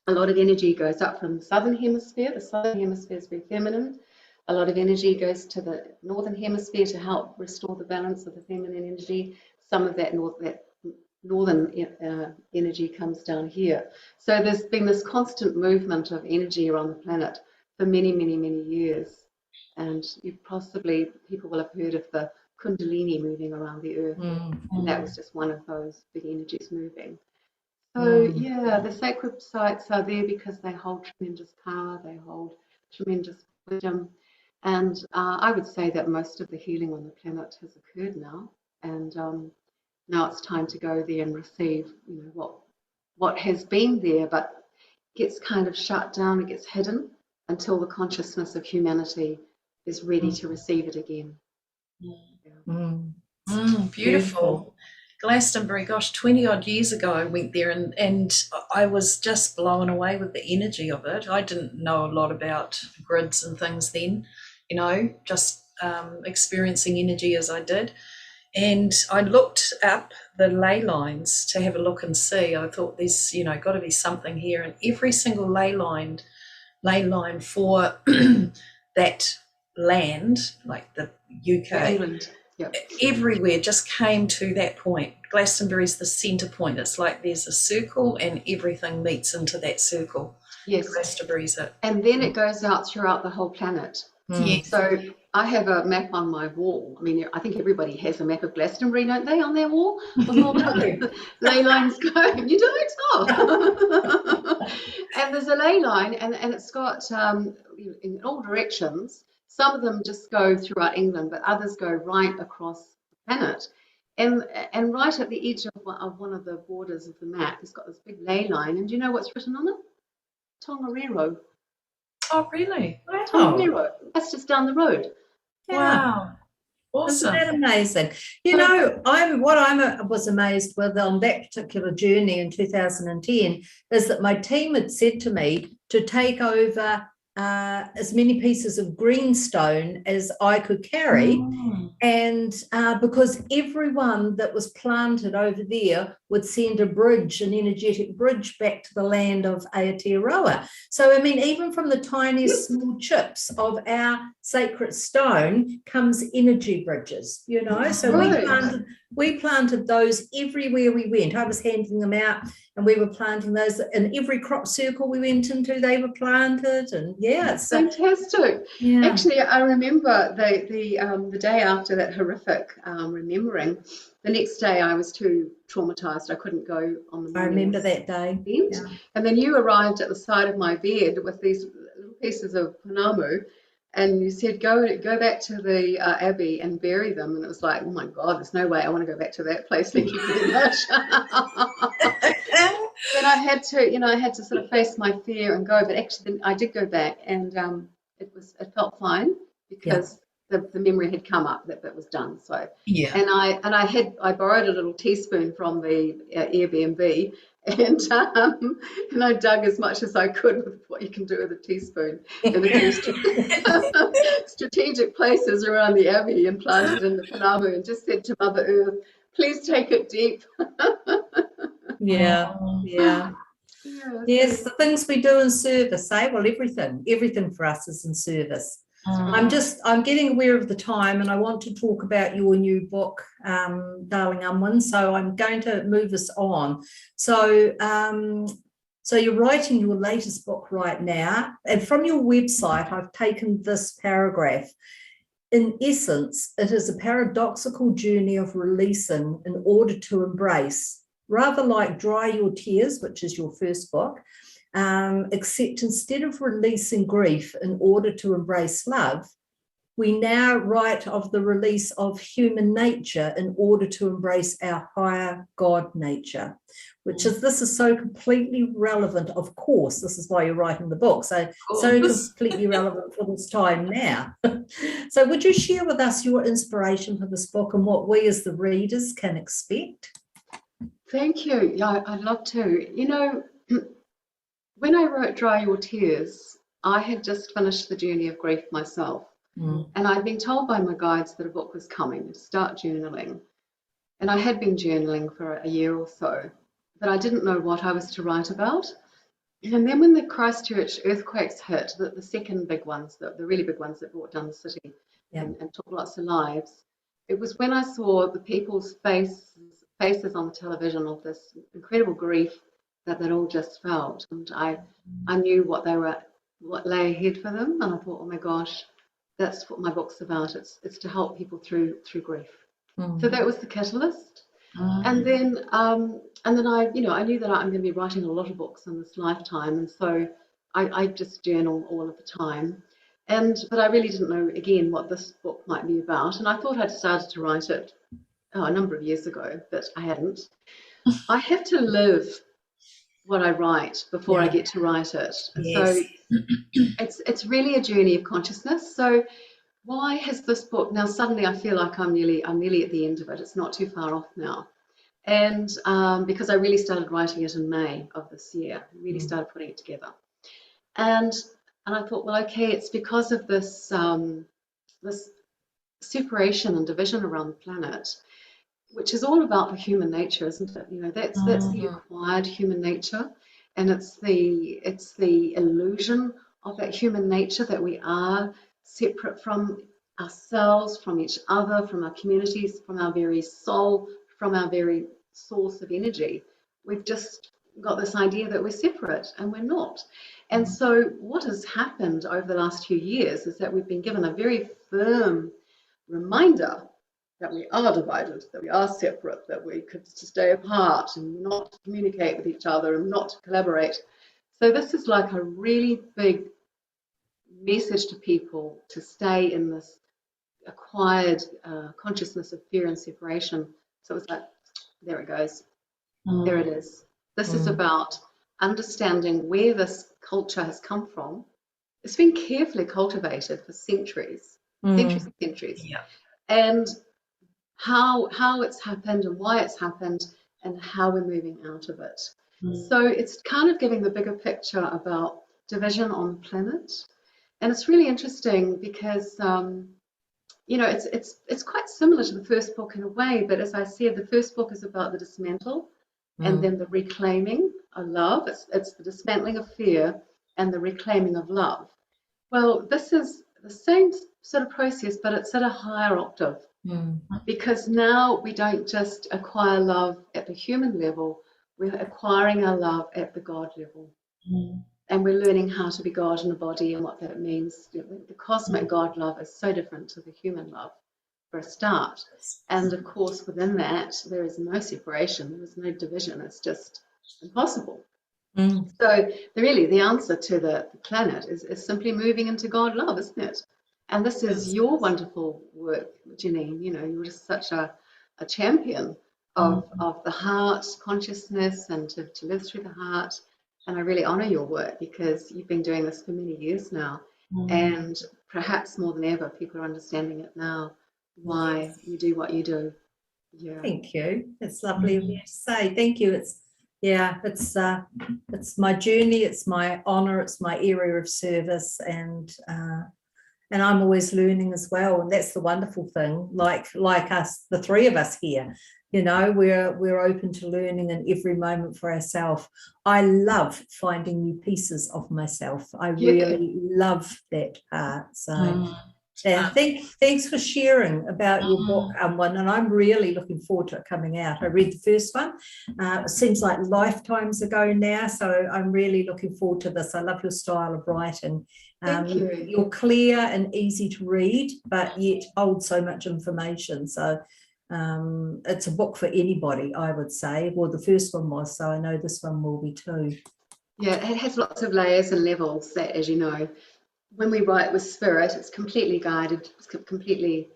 a lot of energy goes up from the southern hemisphere. The southern hemisphere is very feminine. A lot of energy goes to the northern hemisphere to help restore the balance of the feminine energy. Some of that northern energy comes down here. So there's been this constant movement of energy around the planet for many, many, many years. And people will have heard of the Kundalini moving around the earth. And that was just one of those big energies moving. So yeah, the sacred sites are there because they hold tremendous power, they hold tremendous wisdom. And I would say that most of the healing on the planet has occurred now. And now it's time to go there and receive, you know, what has been there, but gets kind of shut down, it gets hidden until the consciousness of humanity is ready to receive it again. Beautiful. Glastonbury, gosh, 20 odd years ago I went there, and I was just blown away with the energy of it. I didn't know a lot about grids and things then, you know, just experiencing energy as I did. And I looked up the ley lines to have a look and see. I thought there's, you know, got to be something here. And every single ley line for that land, like the UK, England. Yep. Everywhere just came to that point. Glastonbury's the centre point. It's like there's a circle and everything meets into that circle. Yes. Glastonbury's it. And then it goes out throughout the whole planet. Yes. So I have a map on my wall. I mean, I think everybody has a map of Glastonbury, don't they, on their wall? With all the ley lines going. You don't? Oh. And there's a ley line, and it's got in all directions. Some of them just go throughout England, but others go right across the planet. And right at the edge of one of the borders of the map, it's got this big ley line. And do you know what's written on it? Tongariro. Oh, really? Wow. Tongariro. That's just down the road. Yeah. Wow. Awesome. Isn't that amazing? You know, I was amazed with on that particular journey in 2010 is that my team had said to me to take over as many pieces of greenstone as I could carry. And because everyone that was planted over there would send a bridge, an energetic bridge back to the land of Aotearoa. So, I mean, even from the tiniest small chips of our sacred stone comes energy bridges, you know. So we planted those everywhere we went. I was handing them out, and we were planting those in every crop circle we went into. They were planted, and yeah, it's fantastic. Yeah. Actually, I remember the day after that horrific remembering. The next day, I was too traumatized. I couldn't go on the morning. I remember that day. Yeah. And then you arrived at the side of my bed with these little pieces of panamu, And you said, go back to the Abbey and bury them. And it was like, oh my God, there's no way I want to go back to that place. Thank you very much. But I had to sort of face my fear and go. But actually, then I did go back, and it felt fine because the memory had come up that was done. So Yeah. and I borrowed a little teaspoon from the Airbnb. And I dug as much as I could with what you can do with a teaspoon in a few strategic places around the Abbey, and planted in the Panamu, and just said to Mother Earth, please take it deep. Yeah, yeah. Yeah, Yes, the things we do in service, eh? Well, everything for us is in service. I'm getting aware of the time, and I want to talk about your new book, darling Annwyn. So I'm going to move us on. So, so you're writing your latest book right now, and from your website, I've taken this paragraph. In essence, it is a paradoxical journey of releasing in order to embrace, rather like Dry Your Tears, which is your first book. Except instead of releasing grief in order to embrace love, we now write of the release of human nature in order to embrace our higher God nature, this is so completely relevant. Of course, this is why you're writing the book. So completely relevant for this time now. So would you share with us your inspiration for this book and what we as the readers can expect? Thank you. Yeah, I'd love to. You know, when I wrote Dry Your Tears, I had just finished the journey of grief myself. And I'd been told by my guides that a book was coming, to start journaling. And I had been journaling for a year or so, but I didn't know what I was to write about. And then when the Christchurch earthquakes hit, the second big ones, the really big ones that brought down the city and took lots of lives, it was when I saw the people's faces on the television of this incredible grief that they'd all just felt. And I knew what lay ahead for them. And I thought, oh my gosh, that's what my book's about. It's to help people through grief. So that was the catalyst. And then I knew that I'm going to be writing a lot of books in this lifetime, and so I just journal all of the time. But I really didn't know again what this book might be about, and I thought I'd started to write it a number of years ago, but I hadn't. I have to live what I write before I get to write it. Yes. So it's really a journey of consciousness. So why has this book now suddenly I feel like I'm nearly at the end of it. It's not too far off now. And because I really started writing it in May of this year, really started putting it together. And I thought, well, okay, it's because of this this separation and division around the planet, which is all about the human nature, isn't it? You know, that's the acquired human nature, and it's the illusion of that human nature that we are separate from ourselves, from each other, from our communities, from our very soul, from our very source of energy. We've just got this idea that we're separate, and we're not. And so what has happened over the last few years is that we've been given a very firm reminder that we are divided, that we are separate, that we could stay apart and not communicate with each other and not collaborate. So this is like a really big message to people to stay in this acquired consciousness of fear and separation. So it's like, there it goes. There it is. This is about understanding where this culture has come from. It's been carefully cultivated for centuries, centuries. Yeah. And how it's happened and why it's happened and how we're moving out of it. So it's kind of giving the bigger picture about division on the planet. And it's really interesting because you know, it's quite similar to the first book in a way, but as I said, the first book is about the dismantle and then the reclaiming of love. It's the dismantling of fear and the reclaiming of love. Well, this is the same sort of process, but it's at a higher octave. Because now we don't just acquire love at the human level, we're acquiring our love at the God level. And we're learning how to be God in a body and what that means. The cosmic God love is so different to the human love, for a start. And of course, within that, there is no separation, there is no division, it's just impossible. So really, the answer to the planet is simply moving into God love, isn't it? And this is your wonderful work, Janine. You know, you're just such a champion of the heart consciousness and to live through the heart. And I really honor your work because you've been doing this for many years now. And perhaps more than ever, people are understanding it now, why you do what you do. Yeah. Thank you. It's lovely of you to say. Thank you. It's my journey, it's my honor, it's my area of service, and I'm always learning as well. And that's the wonderful thing. Like us, the three of us here, you know, we're open to learning in every moment for ourselves. I love finding new pieces of myself. I really love that part. So yeah, thanks for sharing about your book, Annwyn, and I'm really looking forward to it coming out. I read the first one. It seems like lifetimes ago now, so I'm really looking forward to this. I love your style of writing. Thank you. You're clear and easy to read, but yet hold so much information. So it's a book for anybody, I would say. Well, the first one was, so I know this one will be too. Yeah, it has lots of layers and levels, that, as you know. When we write with spirit, it's completely guided, it's completely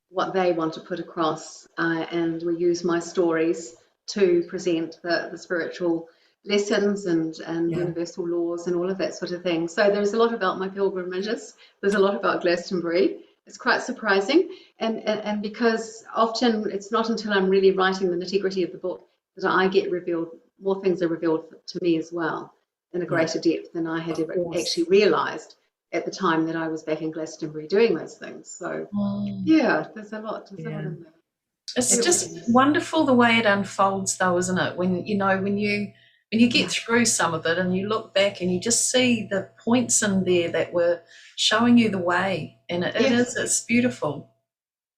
what they want to put across, and we use my stories to present the spiritual lessons and universal laws and all of that sort of thing. So there's a lot about my pilgrimages, there's a lot about Glastonbury. It's quite surprising, and because often it's not until I'm really writing the nitty-gritty of the book that I get revealed, more things are revealed to me as well in a greater depth than I had ever actually realised at the time that I was back in Glastonbury doing those things. So yeah, there's a lot in there. It's just wonderful the way it unfolds though, isn't it? When you get through some of it and you look back and you just see the points in there that were showing you the way, and it's beautiful.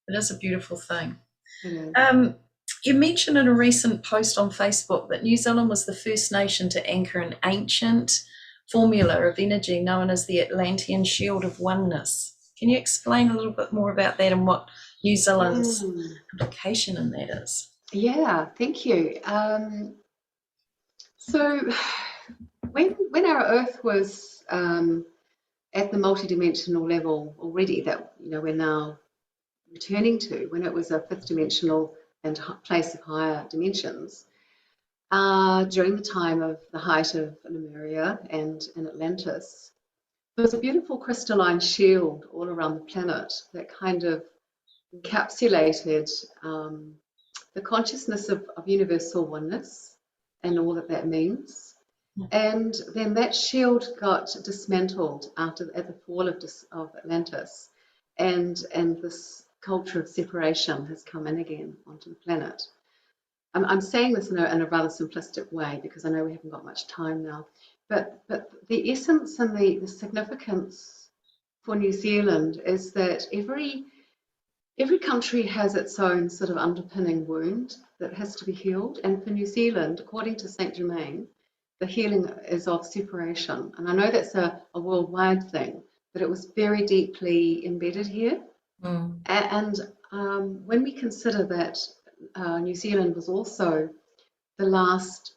It is a beautiful thing. You mentioned in a recent post on Facebook that New Zealand was the first nation to anchor an ancient formula of energy known as the Atlantean shield of oneness. Can you explain a little bit more about that and what New Zealand's implication in that is? Yeah, thank you. So when our Earth was at the multidimensional level already that we're now returning to, when it was a fifth dimensional and place of higher dimensions, during the time of the height of Lemuria and Atlantis, there was a beautiful crystalline shield all around the planet that kind of encapsulated the consciousness of universal oneness and all that means. And then that shield got dismantled at the fall of Atlantis, and this culture of separation has come in again onto the planet. I'm saying this in a rather simplistic way because I know we haven't got much time now, but the essence and the significance for New Zealand is that every country has its own sort of underpinning wound that has to be healed, and for New Zealand, according to Saint Germain, the healing is of separation. And I know that's a worldwide thing, but it was very deeply embedded here. And when we consider that New Zealand was also the last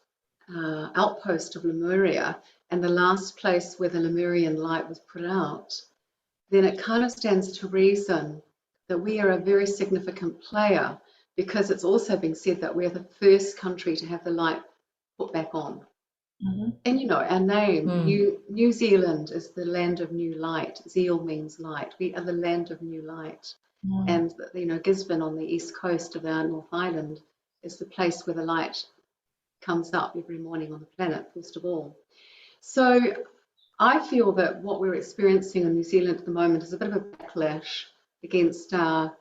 outpost of Lemuria and the last place where the Lemurian light was put out, then it kind of stands to reason that we are a very significant player, because it's also been said that we're the first country to have the light put back on. And our name, New Zealand, is the land of new light. Zeal means light. We are the land of new light. And Gisborne on the east coast of our North Island is the place where the light comes up every morning on the planet, first of all. So I feel that what we're experiencing in New Zealand at the moment is a bit of a backlash against our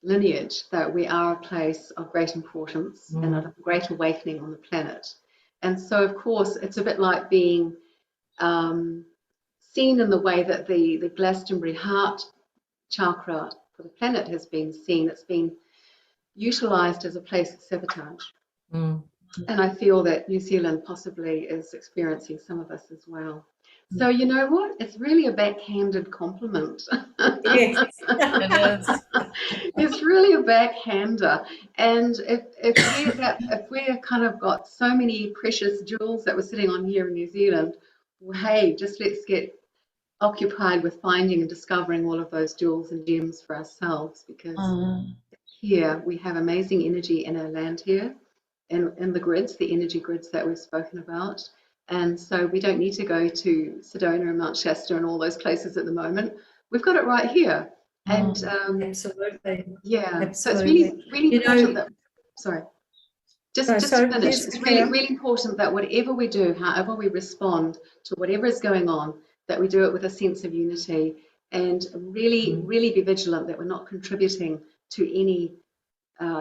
lineage, that we are a place of great importance and a great awakening on the planet. And so, of course, it's a bit like being seen in the way that the Glastonbury heart chakra for the planet has been seen. It's been utilised as a place of sabotage. And I feel that New Zealand possibly is experiencing some of this as well. So you know what? It's really a backhanded compliment. Yes, it is. It's really a backhander. And if we're kind of got so many precious jewels that we're sitting on here in New Zealand, well, hey, just let's get occupied with finding and discovering all of those jewels and gems for ourselves, because here we have amazing energy in our land here, in the grids, the energy grids that we've spoken about. And so we don't need to go to Sedona and Mount Shasta and all those places at the moment. We've got it right here. And absolutely. yeah, Absolutely. so it's really important that, sorry, just to finish, it's really important that whatever we do, however we respond to whatever is going on, that we do it with a sense of unity, and really be vigilant that we're not contributing to any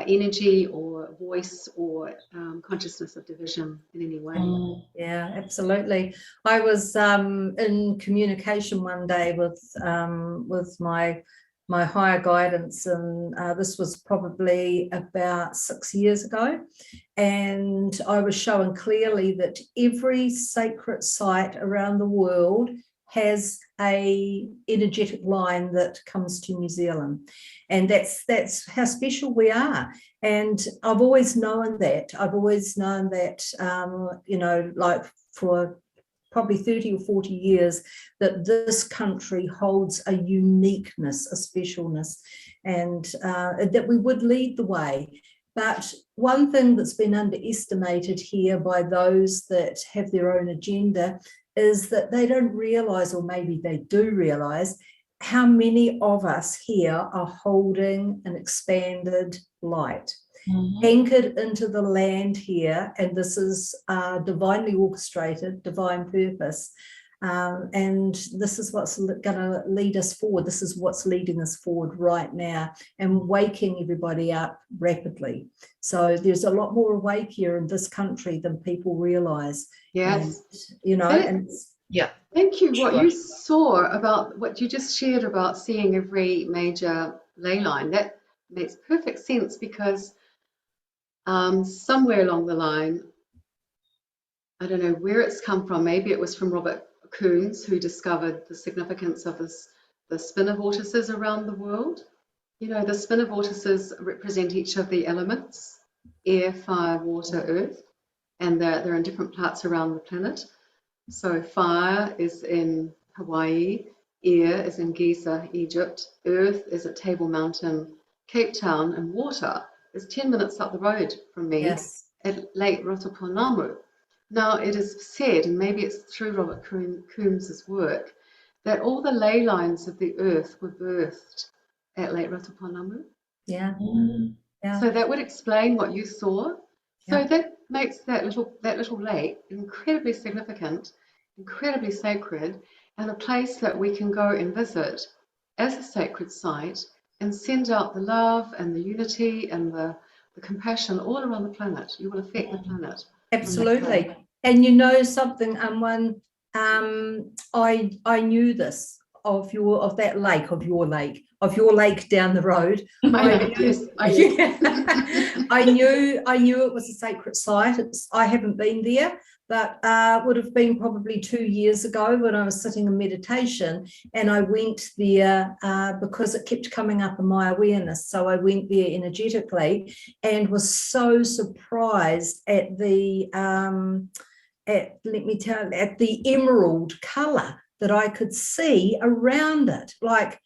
energy or voice or consciousness of division in any way. Yeah, absolutely. I was in communication one day with my higher guidance, and this was probably about 6 years ago, and I was showing clearly that every sacred site around the world has a energetic line that comes to New Zealand, and that's how special we are. And I've always known that. You know, like for probably 30 or 40 years, that this country holds a uniqueness, a specialness, and that we would lead the way. But one thing that's been underestimated here by those that have their own agenda is that they don't realise, or maybe they do realise, how many of us here are holding an expanded light, anchored into the land here, and this is divinely orchestrated, divine purpose, and this is what's going to lead us forward. This is what's leading us forward right now, and waking everybody up rapidly. So there's a lot more awake here in this country than people realise. Yes, and, you know, yeah. Thank you. What you saw about what you just shared about seeing every major ley line, that makes perfect sense, because somewhere along the line, I don't know where it's come from, maybe it was from Robert Coombs, who discovered the significance of the spinner vortices around the world. You know, the spinner vortices represent each of the elements: air, fire, water, earth, and they're in different parts around the planet. So fire is in Hawaii, air is in Giza, Egypt, earth is at Table Mountain, Cape Town, and water is 10 minutes up the road from me at Lake Rotoponamu. Now, it is said, and maybe it's through Robert Coombs's work, that all the ley lines of the earth were birthed at Lake Rotoponamu. Yeah. So that would explain what you saw. So that makes that little lake incredibly significant, incredibly sacred, and a place that we can go and visit as a sacred site and send out the love and the unity and the compassion all around the planet. You will affect the planet. Absolutely. And you know something, Annwyn, I knew this of your lake down the road. I knew it was a sacred site. I haven't been there, but would have been probably 2 years ago when I was sitting in meditation, and I went there because it kept coming up in my awareness. So I went there energetically and was so surprised at the emerald colour that I could see around it, like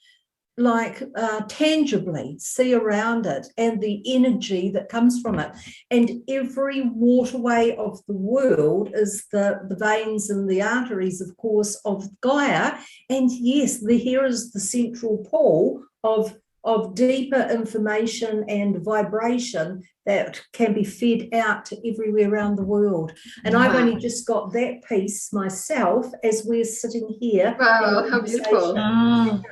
tangibly see around it, and the energy that comes from it. And every waterway of the world is the veins and the arteries, of course, of Gaia. And yes, here is the central pool of deeper information and vibration that can be fed out to everywhere around the world. And I've only just got that piece myself as we're sitting here. Wow, how beautiful.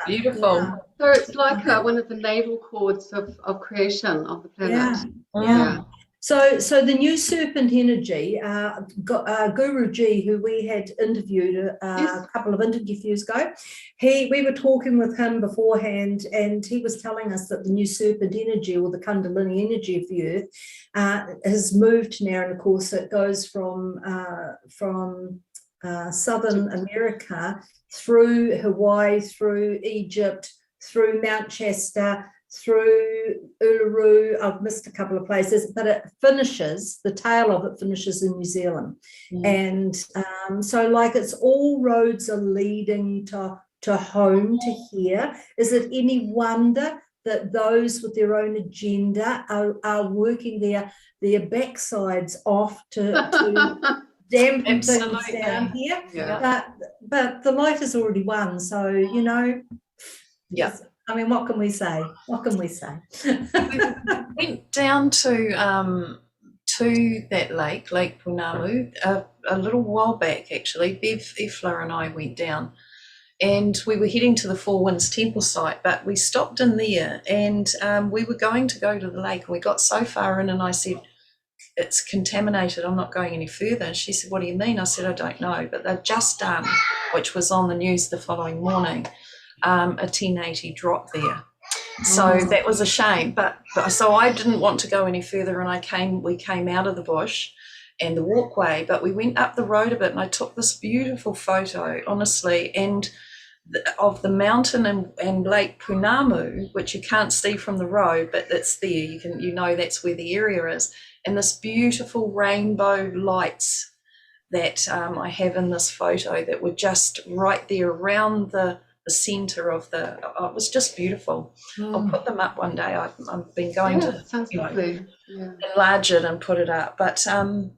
Beautiful. Yeah. So it's like one of the navel cords of creation of the planet. Yeah. So the new serpent energy, Guruji, who we had interviewed a couple of interviews ago, we were talking with him beforehand, and he was telling us that the new serpent energy, or the Kundalini energy of the earth, has moved now, and of course it goes from Southern America through Hawaii, through Egypt, through Mount Shasta, through Uluru. I've missed a couple of places, but the tail of it finishes in New Zealand. And so like it's all roads are leading to to home to hear? Is it any wonder that those with their own agenda are working their backsides off to dampen things Absolutely. down here? Yeah. But the light has already won, so you know. Yeah. I mean, what can we say? What can we say? We went down to that Lake Punamu, a little while back actually. Bev Efler and I went down, and we were heading to the Four Winds Temple site, but we stopped in there, and we were going to go to the lake, and we got so far in, and I said, it's contaminated, I'm not going any further. And she said, what do you mean? I said, I don't know, but they've just done, which was on the news the following morning, a 1080 drop there. So that was a shame, but so I didn't want to go any further, and we came out of the bush and the walkway, but we went up the road a bit, and I took this beautiful photo, honestly, and of the mountain and Lake Punamu, which you can't see from the road, but it's there. You know that's where the area is, and this beautiful rainbow lights that I have in this photo that were just right there around the centre of it was just beautiful. I'll put them up one day. I've been going to sounds lovely. enlarge it and put it up, but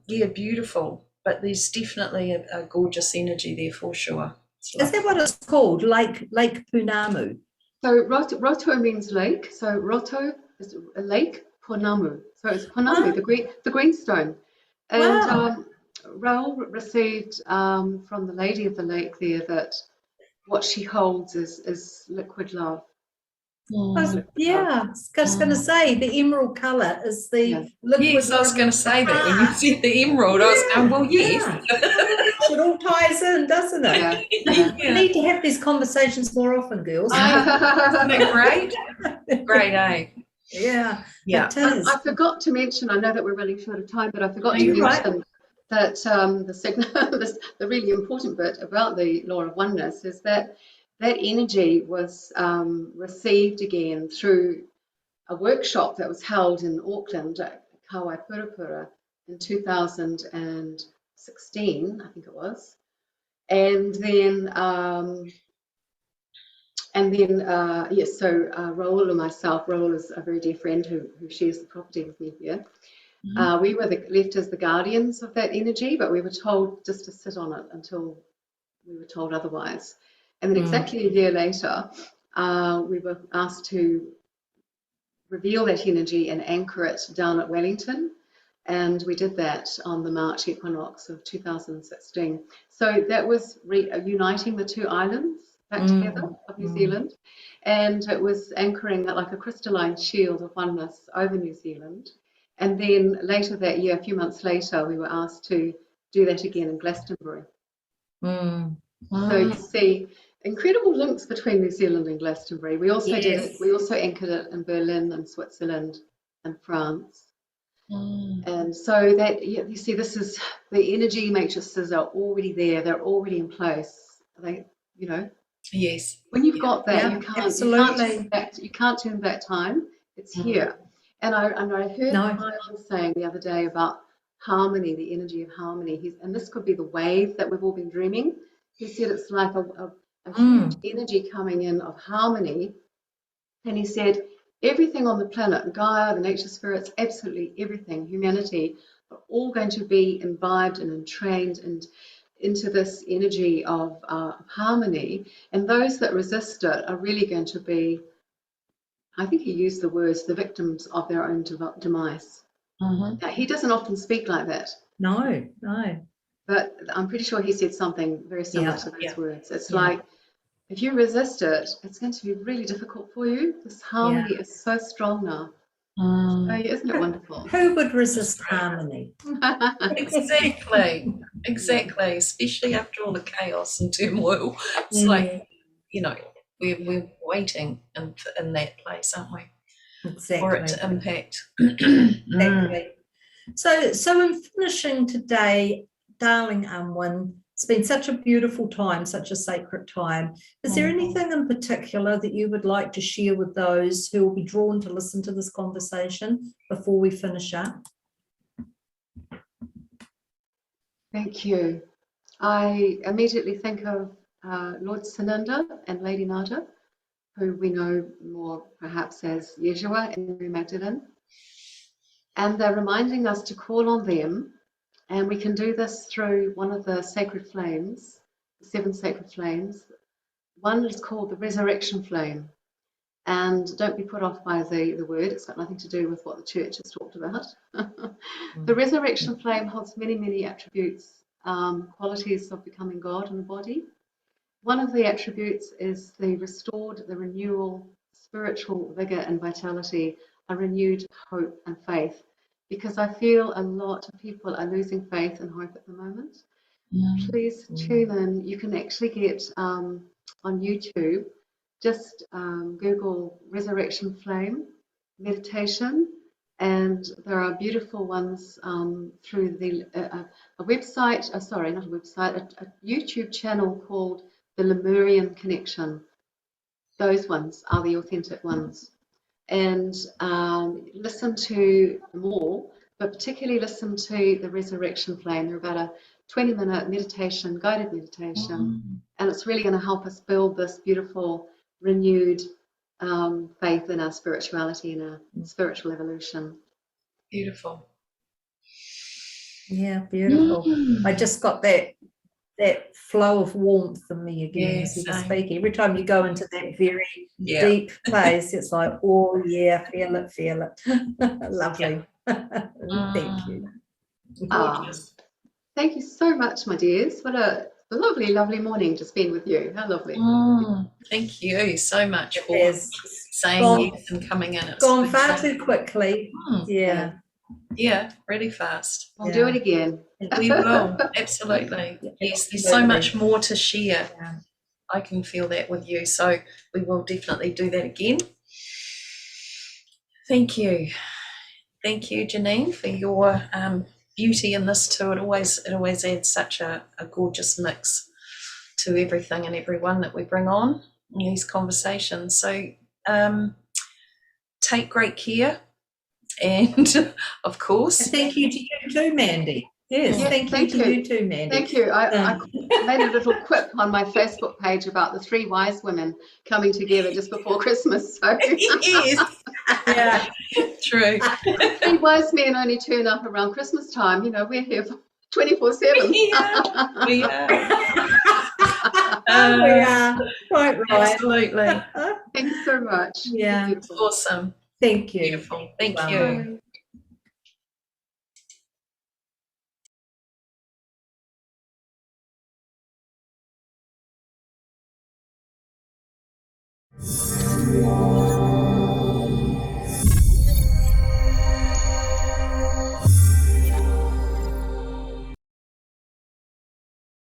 beautiful. But there's definitely a gorgeous energy there for sure. Is that what it's called? Lake Punamu? So roto means lake. So roto is a lake, Punamu. So it's Punamu, the greenstone. And Raoul received from the lady of the lake there that what she holds is liquid love. Yeah, I was going to say the emerald colour is the liquid. Yes, I was going to say that when you said the emerald. I was going, well, yes. It all ties in, doesn't it? We need to have these conversations more often, girls. Isn't it great? Great, eh? Yeah. It is. I forgot to mention, I know that we're running short of time, but I forgot to mention that the really important bit about the law of oneness is that energy was received again through a workshop that was held in Auckland at Kawai Purapura in 2016, I think it was. And then Raoul and myself, Raoul is a very dear friend who shares the property with me here. We were left as the guardians of that energy, but we were told just to sit on it until we were told otherwise. And then exactly a year later, we were asked to reveal that energy and anchor it down at Wellington. And we did that on the March equinox of 2016. So that was uniting the two islands back together of New Zealand. And it was anchoring it like a crystalline shield of oneness over New Zealand. And then later that year, a few months later, we were asked to do that again in Glastonbury. So you see incredible links between New Zealand and Glastonbury. We also did it. We also anchored it in Berlin and Switzerland and France. And so that you see, this is the energy matrices are already there. They're already in place. Yes. When you've got that, you can't turn back time. It's here. And I heard Kyle saying the other day about harmony, the energy of harmony. And this could be the wave that we've all been dreaming. He said it's like a huge energy coming in of harmony. And he said everything on the planet, Gaia, the nature spirits, absolutely everything, humanity, are all going to be imbibed and entrained into this energy of harmony. And those that resist it are really going to be, I think he used the words, the victims of their own demise. Now, he doesn't often speak like that. No. But I'm pretty sure he said something very similar to those words. It's like, if you resist it, it's going to be really difficult for you. This harmony is so strong now. So, isn't it wonderful? Who would resist harmony? Exactly. Especially after all the chaos and turmoil. It's like, we're waiting in that place, aren't we? Exactly. For it to impact. Exactly. So in finishing today, darling Annwyn, it's been such a beautiful time, such a sacred time. Is there anything in particular that you would like to share with those who will be drawn to listen to this conversation before we finish up? Thank you. I immediately think of Lord Sananda and Lady Nada, who we know more perhaps as Yeshua and Mary Magdalene. And they're reminding us to call on them, and we can do this through one of the sacred flames, the 7 sacred flames. One is called the resurrection flame. And don't be put off by the word, it's got nothing to do with what the church has talked about. The resurrection flame holds many, many attributes, qualities of becoming God in the body. One of the attributes is the restored, the renewal, spiritual vigor and vitality, a renewed hope and faith. Because I feel a lot of people are losing faith and hope at the moment. Please tune in. You can actually get on YouTube, just Google Resurrection Flame meditation, and there are beautiful ones through the a website, sorry, not a website, a YouTube channel called The Lemurian Connection. Those ones are the authentic ones. And listen to them all, but particularly listen to the Resurrection Flame. They're about a 20-minute meditation, guided meditation, and it's really going to help us build this beautiful, renewed faith in our spirituality and our spiritual evolution. Beautiful. Yeah, beautiful. I just got that flow of warmth in me again as you were speaking. Every time you go into that very deep place, it's like, oh yeah, feel it. Lovely. Thank you. Thank you so much, my dears. What a lovely, lovely morning to spend with you. How lovely. Thank you so much for saying yes and coming in. It's gone far too quickly. Yeah, really fast. We'll do it again. We will, absolutely. Yes, there's so much more to share. I can feel that with you, so we will definitely do that again. Thank you. Thank you, Janine, for your beauty in this too. It always adds such a gorgeous mix to everything and everyone that we bring on in these conversations. So take great care. And of course, thank you to you too, Mandy. Yes, thank you too, Mandy. Thank you. I made a little quip on my Facebook page about the 3 wise women coming together just before Christmas. So. Yes, yeah, true. 3 wise men only turn up around Christmas time. You know, we're here for 24/7. We are. We are quite right. Absolutely. Thank you so much. Yeah, beautiful. Awesome. Thank you. Beautiful. Thank you. Bye.